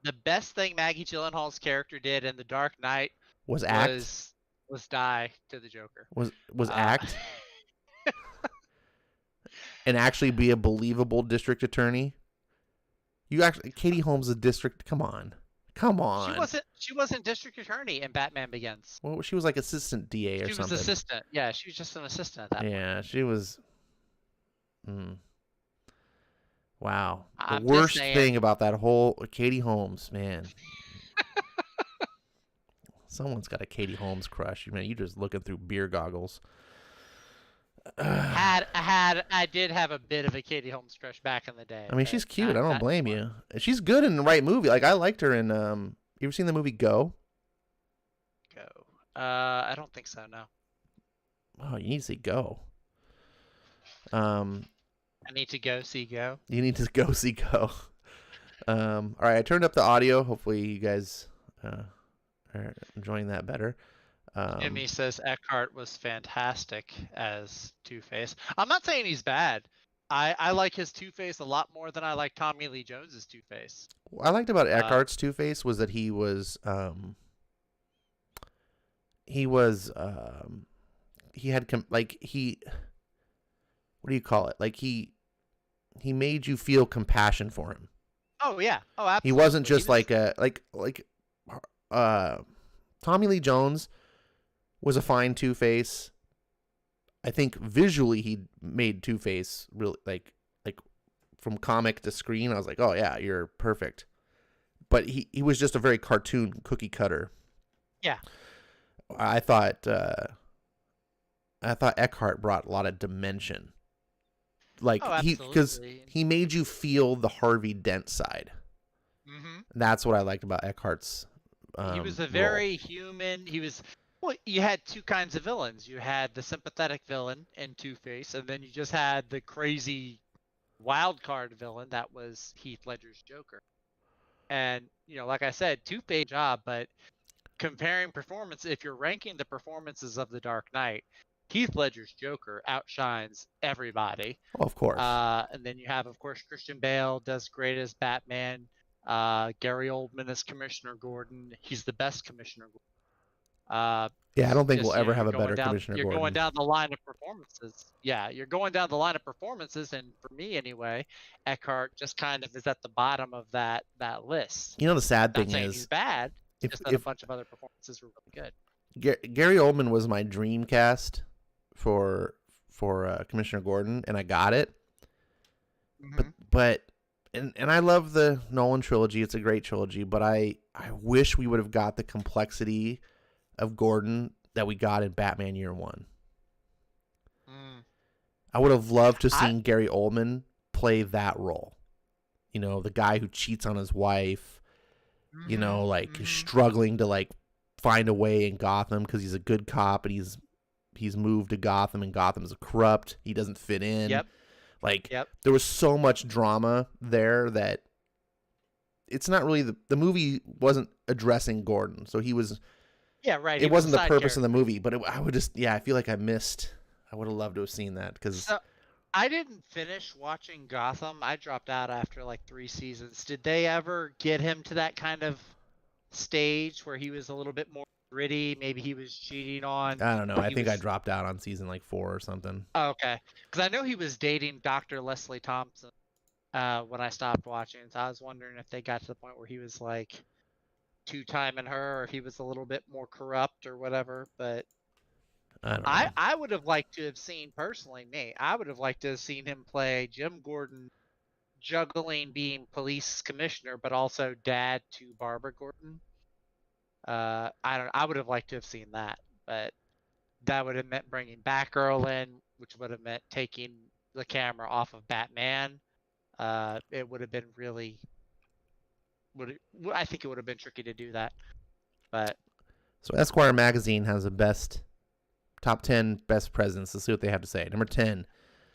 the best thing Maggie Gyllenhaal's character did in The Dark Knight Was act? was die to the Joker. Was act? And actually be a believable district attorney? Katie Holmes is a district. Come on. She wasn't district attorney in Batman Begins. Well, she was like assistant DA or something. She was assistant. Yeah, she was just an assistant at that point. Yeah, she was. Wow. The I'm worst just saying. thing about that whole Katie Holmes, man. Someone's got a Katie Holmes crush. Man, you just looking through beer goggles. I did have a bit of a Katie Holmes crush back in the day. I mean, she's cute. I don't blame you. She's good in the right movie. Like, I liked her in you ever seen the movie Go? Go. I don't think so, no. Oh, you need to see Go. I need to go see Go. You need to go see Go. All right, I turned up the audio. Hopefully you guys are enjoying that better. Jimmy says Eckhart was fantastic as Two-Face. I'm not saying he's bad. I like his Two-Face a lot more than I like Tommy Lee Jones's Two-Face. What I liked about Eckhart's Two-Face was that he had what do you call it? Like he made you feel compassion for him. Oh yeah. Oh, absolutely. He wasn't just Tommy Lee Jones was a fine Two-Face. I think visually he made Two-Face really like from comic to screen. I was like, oh yeah, you're perfect. But he was just a very cartoon cookie cutter. Yeah. I thought Eckhart brought a lot of dimension. Like because he made you feel the Harvey Dent side. Mm-hmm. That's what I liked about Eckhart's. He was a very human. Well, you had two kinds of villains. You had the sympathetic villain in Two-Face, and then you just had the crazy wild card villain that was Heath Ledger's Joker. And, like I said, Two-Face job, but comparing performance, if you're ranking the performances of The Dark Knight, Heath Ledger's Joker outshines everybody. Oh, of course. And then you have, of course, Christian Bale does great as Batman. Gary Oldman as Commissioner Gordon. He's the best Commissioner Gordon. Yeah, I don't think we'll ever have a better Commissioner Gordon. You're going down the line of performances. Yeah, you're going down the line of performances, and for me anyway, Eckhart just kind of is at the bottom of that list. The sad thing is he's bad. Just that a bunch of other performances were really good. Gary Oldman was my dream cast for Commissioner Gordon, and I got it. Mm-hmm. But I love the Nolan trilogy. It's a great trilogy, but I wish we would have got the complexity of Gordon that we got in Batman Year One. I would have loved to seen Gary Oldman play that role. The guy who cheats on his wife, struggling to find a way in Gotham because he's a good cop and he's moved to Gotham, and Gotham's corrupt. He doesn't fit in. Yep. There was so much drama there that it's not really the movie wasn't addressing Gordon. So he was. Yeah, right. It wasn't the purpose of the movie, but I feel like I missed. I would have loved to have seen that because. So, I didn't finish watching Gotham. I dropped out after 3 seasons. Did they ever get him to that kind of stage where he was a little bit more gritty? Maybe he was cheating on. I don't know. I think I dropped out on season 4 or something. Oh, okay. Because I know he was dating Dr. Leslie Thompson when I stopped watching. So I was wondering if they got to the point where he was two-timing her, or if he was a little bit more corrupt or whatever. But I don't know. I would have liked to have seen, personally, I would have liked to have seen him play Jim Gordon juggling being police commissioner, but also dad to Barbara Gordon. I would have liked to have seen that, but that would have meant bringing Batgirl in, which would have meant taking the camera off of Batman. It would have been really. I think it would have been tricky to do that, but So Esquire magazine has the top 10 best presidents. Let's see what they have to say. Number 10,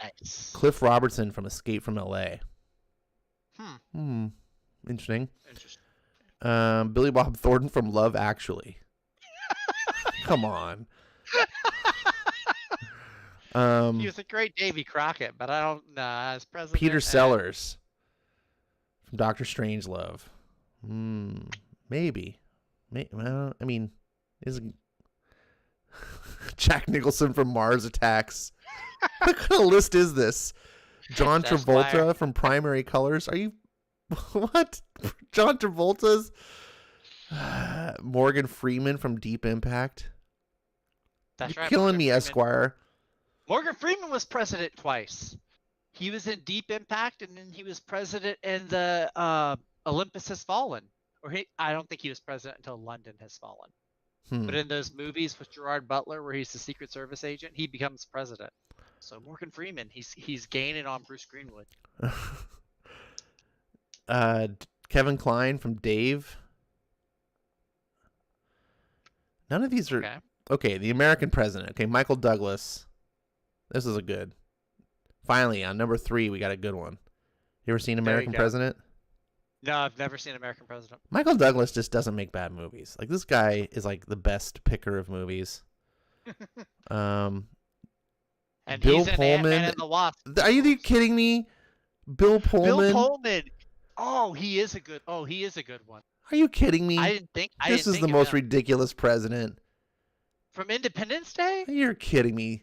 Nice. Cliff Robertson from Escape from L.A. Interesting. Billy Bob Thornton from Love Actually. Come on. He was a great Davy Crockett, but I don't know as president. Peter Sellers from Doctor Strangelove. Maybe. Well, I mean, isn't Jack Nicholson from Mars Attacks? What kind of list is this? John Travolta from Primary Colors. Are you what? John Travolta's Morgan Freeman from Deep Impact. That's You're right. killing me, Esquire. Morgan Freeman was president twice. He was in Deep Impact, and then he was president in the Olympus Has Fallen. I don't think he was president until London Has Fallen. But in those movies with Gerard Butler, where he's the Secret Service agent, he becomes president. So Morgan Freeman, he's gaining on Bruce Greenwood. Kevin Kline from Dave. None of these are okay. The American president. Okay, Michael Douglas. This is a good. Finally, on number 3, we got a good one. You ever seen American President? No, I've never seen American President. Michael Douglas just doesn't make bad movies. Like, this guy is like the best picker of movies. And Bill he's Pullman. Ant-Man and the Wasp. Are you kidding me? Bill Pullman. Bill Pullman. Oh, he is a good one. Are you kidding me? I didn't think this is the most ridiculous president. From Independence Day? You're kidding me.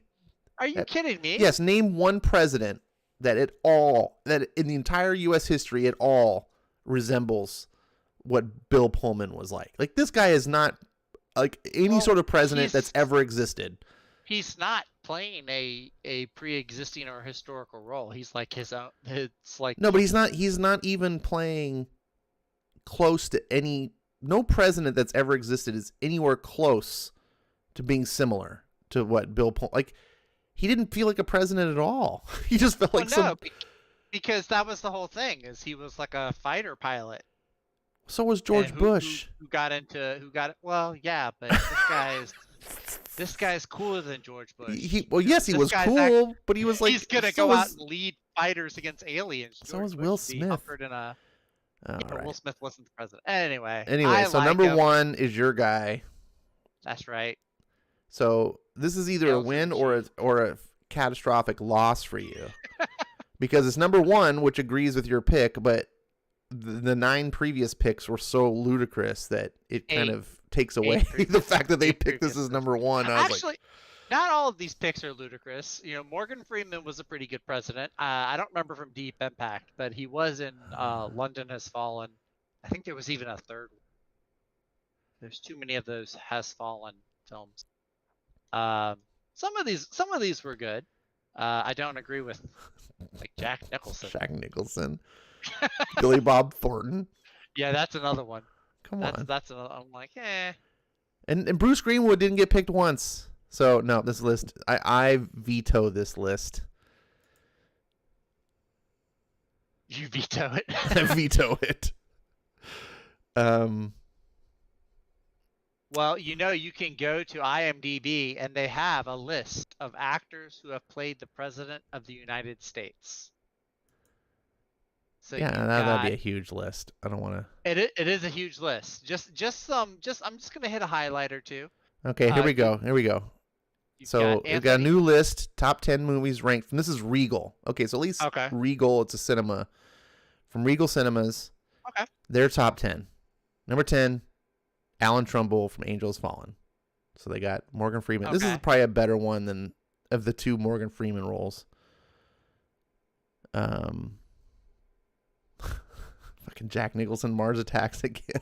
Are you kidding me? Yes, name one president that in the entire U.S. history at all resembles what Bill Pullman was like. Like, this guy is not like any sort of president that's ever existed. He's not playing a pre-existing or historical role. He's like his own. It's like no, but he's not even playing close to any. No president that's ever existed is anywhere close to being similar to what Bill Pullman like. He didn't feel like a president at all. He just felt like because that was the whole thing. Is he was like a fighter pilot. So was George Bush. Who got it? Well, yeah, but this guy's cooler than George Bush. Yes, he was cool, but he was like he's gonna go out and lead fighters against aliens. So was Will Smith. But Will Smith wasn't the president. Anyway, so number 1 is your guy. That's right. So this is either a win or a catastrophic loss for you, because it's number 1, which agrees with your pick, but the 9 previous picks were so ludicrous that it kind of takes away the fact that they picked this as number 1. Actually, not all of these picks are ludicrous. You know, Morgan Freeman was a pretty good president. I don't remember from Deep Impact, but he was in London Has Fallen. I think there was even a third one. There's too many of those Has Fallen films. Some of these were good. I don't agree with like Jack Nicholson. Billy Bob Thornton. Yeah, that's another one. Come on. That's another. I'm like, eh. And Bruce Greenwood didn't get picked once. So no, this list I veto this list. You veto it. I veto it. Well, you can go to IMDb and they have a list of actors who have played the President of the United States. So that'd be a huge list. I don't want to. It is a huge list. I'm just gonna hit a highlight or two. Okay, here we go. So we've got a new list, top 10 movies ranked. And this is Regal. Okay, so at least Regal, it's a cinema. From Regal Cinemas. Okay. Their top 10. Number 10, Alan Trumbull from Angels Fallen. So they got Morgan Freeman. Okay. This is probably a better one than of the 2 Morgan Freeman roles. Fucking Jack Nicholson, Mars Attacks again.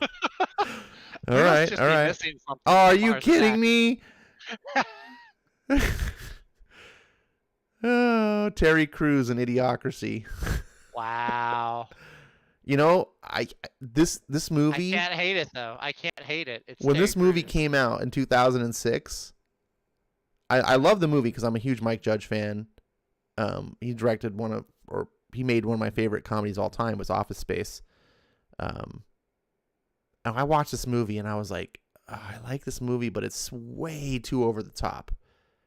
all right. Oh, are you kidding me? Oh, Terry Crews and Idiocracy. Wow. You know, this movie. I can't hate it though. I can't hate it. When this movie came out in 2006, I love the movie because I'm a huge Mike Judge fan. He directed he made one of my favorite comedies of all time, was Office Space. And I watched this movie and I was like, I like this movie, but it's way too over the top.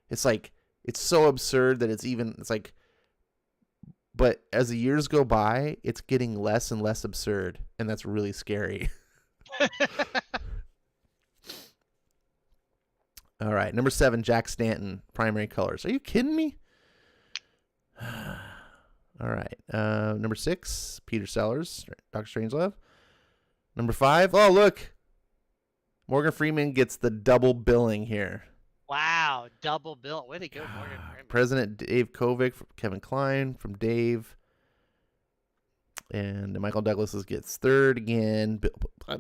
It's like, it's so absurd that it's like, but as the years go by, it's getting less and less absurd, and that's really scary. All right, number 7, Jack Stanton, Primary Colors. Are you kidding me? All right, number 6, Peter Sellers, Dr. Strangelove. Number 5, oh look, Morgan Freeman gets the double billing here. Wow, double bill. Way to go, Morgan Freeman. President Dave Kovic, from Kevin Kline from Dave. And Michael Douglas gets third again.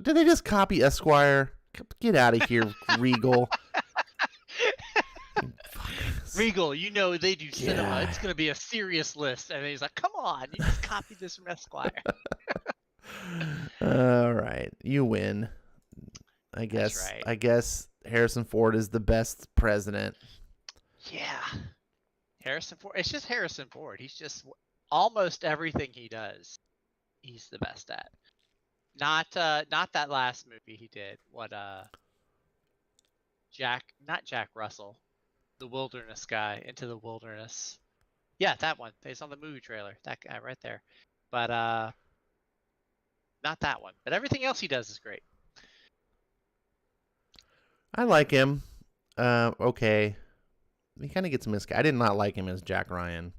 Did they just copy Esquire? Get out of here, Regal. Regal, you know they do cinema. Yeah. It's going to be a serious list. And he's like, come on, you just copied this from Esquire. All right, you win. I guess. That's right. I guess Harrison Ford is the best president. Yeah. Harrison Ford. It's just Harrison Ford. He's just almost everything he does, he's the best at. Not that last movie he did. What not Jack Russell. The Wilderness guy, Into the Wilderness. Yeah, that one. Based on the movie trailer. That guy right there. But not that one. But everything else he does is great. I like him. Okay. He kind of gets miscast. I did not like him as Jack Ryan.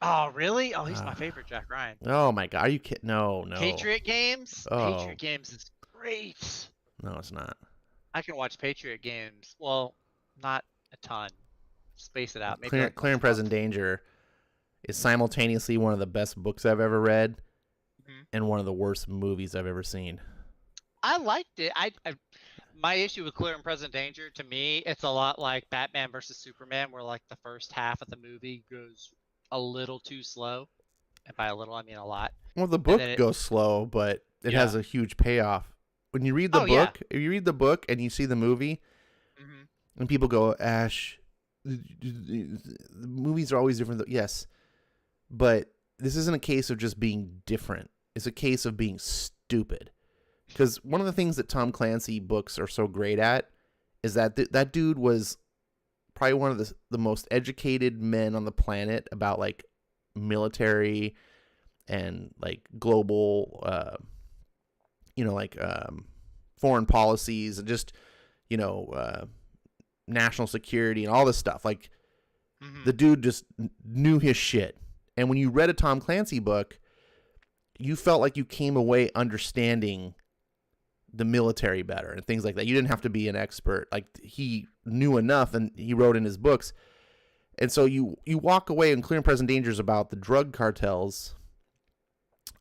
Oh, really? Oh, he's my favorite Jack Ryan. Oh, my God. Are you kidding? No. Patriot Games? Oh. Patriot Games is great. No, it's not. I can watch Patriot Games. Well, not a ton. Space it out. Maybe Clear and Present Danger is simultaneously one of the best books I've ever read and one of the worst movies I've ever seen. I liked it. My issue with Clear and Present Danger, to me, it's a lot like Batman versus Superman, where like the first half of the movie goes a little too slow. And by a little, I mean a lot. Well, the book goes slow, but it has a huge payoff. When you read the book, if you read the book and you see the movie, and people go, Ash, the movies are always different. Yes, but this isn't a case of just being different. It's a case of being stupid. Because one of the things that Tom Clancy books are so great at is that that dude was probably one of the most educated men on the planet about like military and like global, foreign policies and just, national security and all this stuff. Like the dude just knew his shit. And when you read a Tom Clancy book, you felt like you came away understanding the military better and things like that. You didn't have to be an expert. Like he knew enough and he wrote in his books. And so you walk away, and Clear and Present Danger is about the drug cartels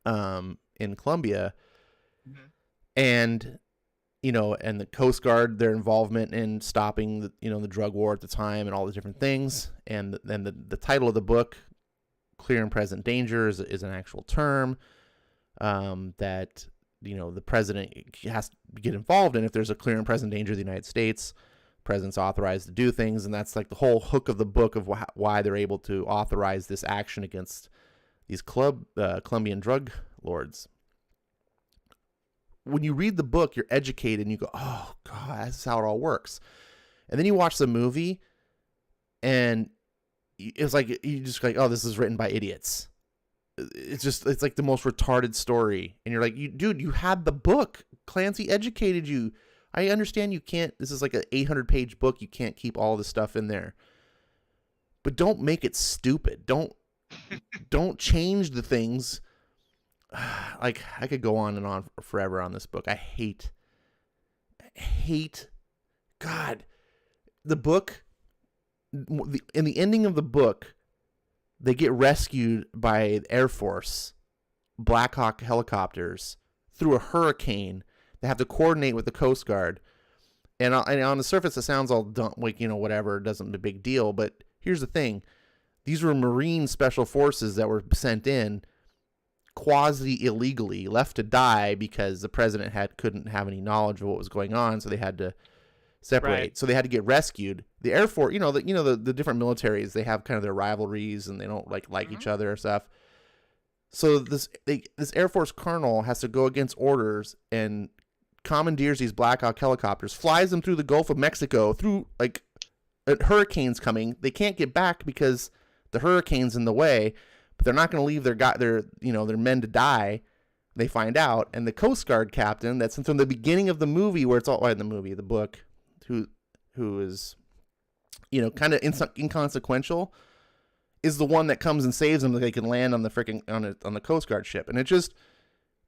in Colombia and and the Coast Guard, their involvement in stopping the drug war at the time and all the different things. And then the title of the book, Clear and Present Danger, is an actual term that the president has to get involved in. If there's a clear and present danger of the United States, the president's authorized to do things, and that's like the whole hook of the book of why they're able to authorize this action against these Colombian drug lords. When you read the book, you're educated and you go, oh God, that's how it all works. And then you watch the movie and it's like, you just like, oh, this is written by idiots. It's like the most retarded story. And you're like, dude, you had the book. Clancy educated you. I understand you can't, this is like an 800-page book. You can't keep all this stuff in there. But don't make it stupid. Don't change the things. Like, I could go on and on forever on this book. I hate, God, the book, in the ending of the book, they get rescued by the Air Force, Black Hawk helicopters, through a hurricane. They have to coordinate with the Coast Guard. And on the surface, it sounds all dumb, like, whatever, it doesn't be a big deal. But here's the thing. These were Marine Special Forces that were sent in quasi-illegally, left to die because the president couldn't have any knowledge of what was going on, so they had to separate. Right. So they had to get rescued. The Air Force, the different militaries, they have kind of their rivalries and they don't like each other or stuff. So this Air Force colonel has to go against orders and commandeers these Black Hawk helicopters, flies them through the Gulf of Mexico, through like hurricanes coming. They can't get back because the hurricane's in the way, but they're not going to leave their men to die. They find out, and the Coast Guard captain, that's from the beginning of the movie, where it's all in the book, who is, kind of inconsequential, is the one that comes and saves them, that they can land on the on the Coast Guard ship. And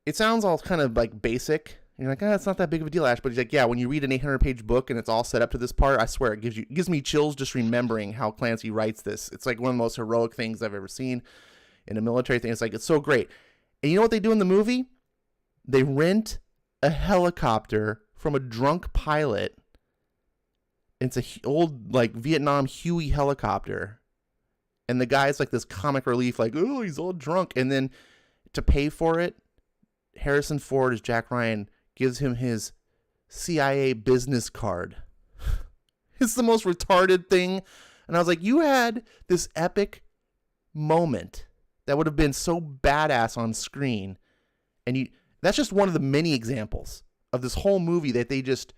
it sounds all kind of like basic. You're like, it's not that big of a deal, Ash. But he's like, yeah, when you read an 800-page book and it's all set up to this part, I swear it gives me chills just remembering how Clancy writes this. It's like one of the most heroic things I've ever seen in a military thing. It's like, it's so great. And you know what they do in the movie? They rent a helicopter from a drunk pilot. It's a old like Vietnam Huey helicopter. And the guy's like this comic relief, like, oh, he's all drunk. And then to pay for it, Harrison Ford as Jack Ryan gives him his CIA business card. It's the most retarded thing. And I was like, you had this epic moment that would have been so badass on screen. And that's just one of the many examples of this whole movie that they just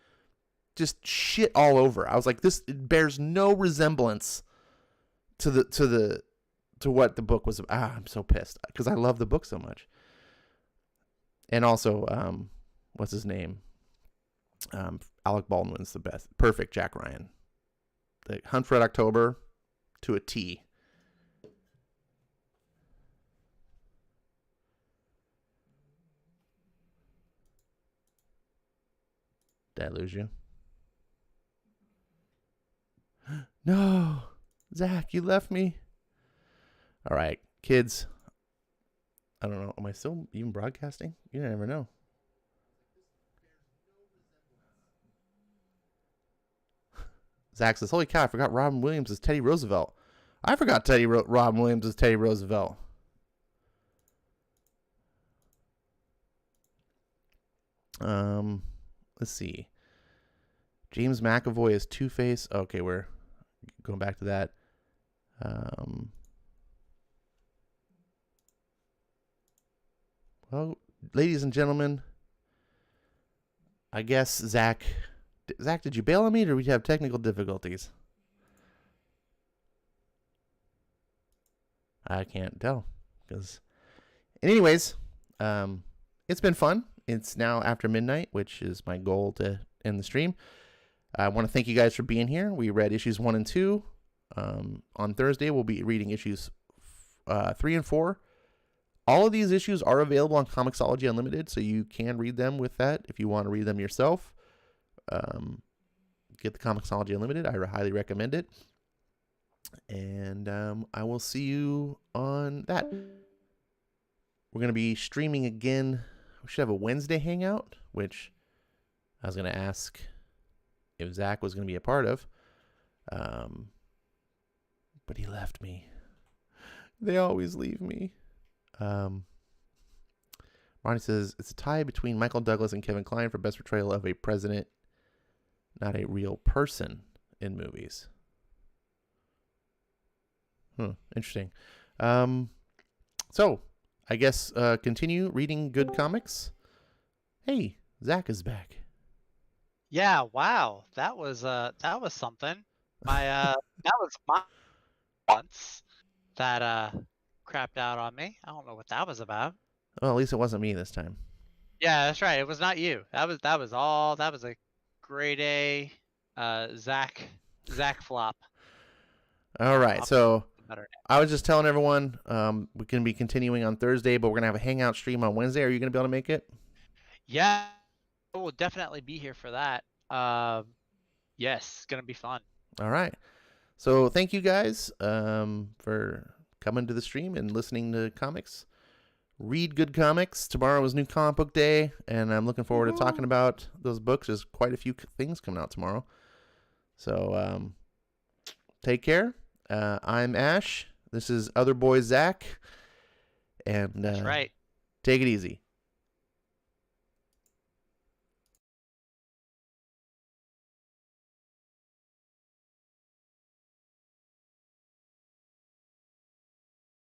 shit all over. I was like, it bears no resemblance to what the book was about. I'm so pissed because I love the book so much. And also, what's his name? Alec Baldwin's the best. Perfect Jack Ryan. The Hunt for Red October to a T. Did I lose you? No, Zach, you left me. All right, kids. I don't know. Am I still even broadcasting? You never know. Zach says, holy cow, I forgot Robin Williams is Teddy Roosevelt. I forgot Robin Williams is Teddy Roosevelt. Let's see. James McAvoy is Two-Face. Okay, we're going back to that. Well, ladies and gentlemen, I guess Zach, did you bail on me, or did we have technical difficulties? I can't tell. Anyways, it's been fun. It's now after midnight, which is my goal to end the stream. I want to thank you guys for being here. We read issues 1 and 2. On Thursday, we'll be reading issues 3 and 4. All of these issues are available on Comixology Unlimited, so you can read them with that if you want to read them yourself. Get the Comixology Unlimited. I highly recommend it. And I will see you on that. We're going to be streaming again. We should have a Wednesday hangout, which I was going to ask if Zach was going to be a part of. But he left me. They always leave me. Ronnie says, it's a tie between Michael Douglas and Kevin Kline for best portrayal of a president, not a real person, in movies. Interesting. So, I guess continue reading good comics. Hey, Zach is back. Yeah, wow. That was something. That was my once that crapped out on me. I don't know what that was about. Well, at least it wasn't me this time. Yeah, that's right. It was not you. That was a grade A Zach flop. All right. So I was just telling everyone we can be continuing on Thursday, but we're going to have a hangout stream on Wednesday. Are you going to be able to make it? Yeah, I will definitely be here for that. Yes, it's going to be fun. All right. So thank you guys for coming to the stream and listening to comics. Read good comics. Tomorrow is New Comic Book Day, and I'm looking forward to talking about those books. There's quite a few things coming out tomorrow. So take care. I'm Ash. This is Other Boy Zach. And That's right. Take it easy.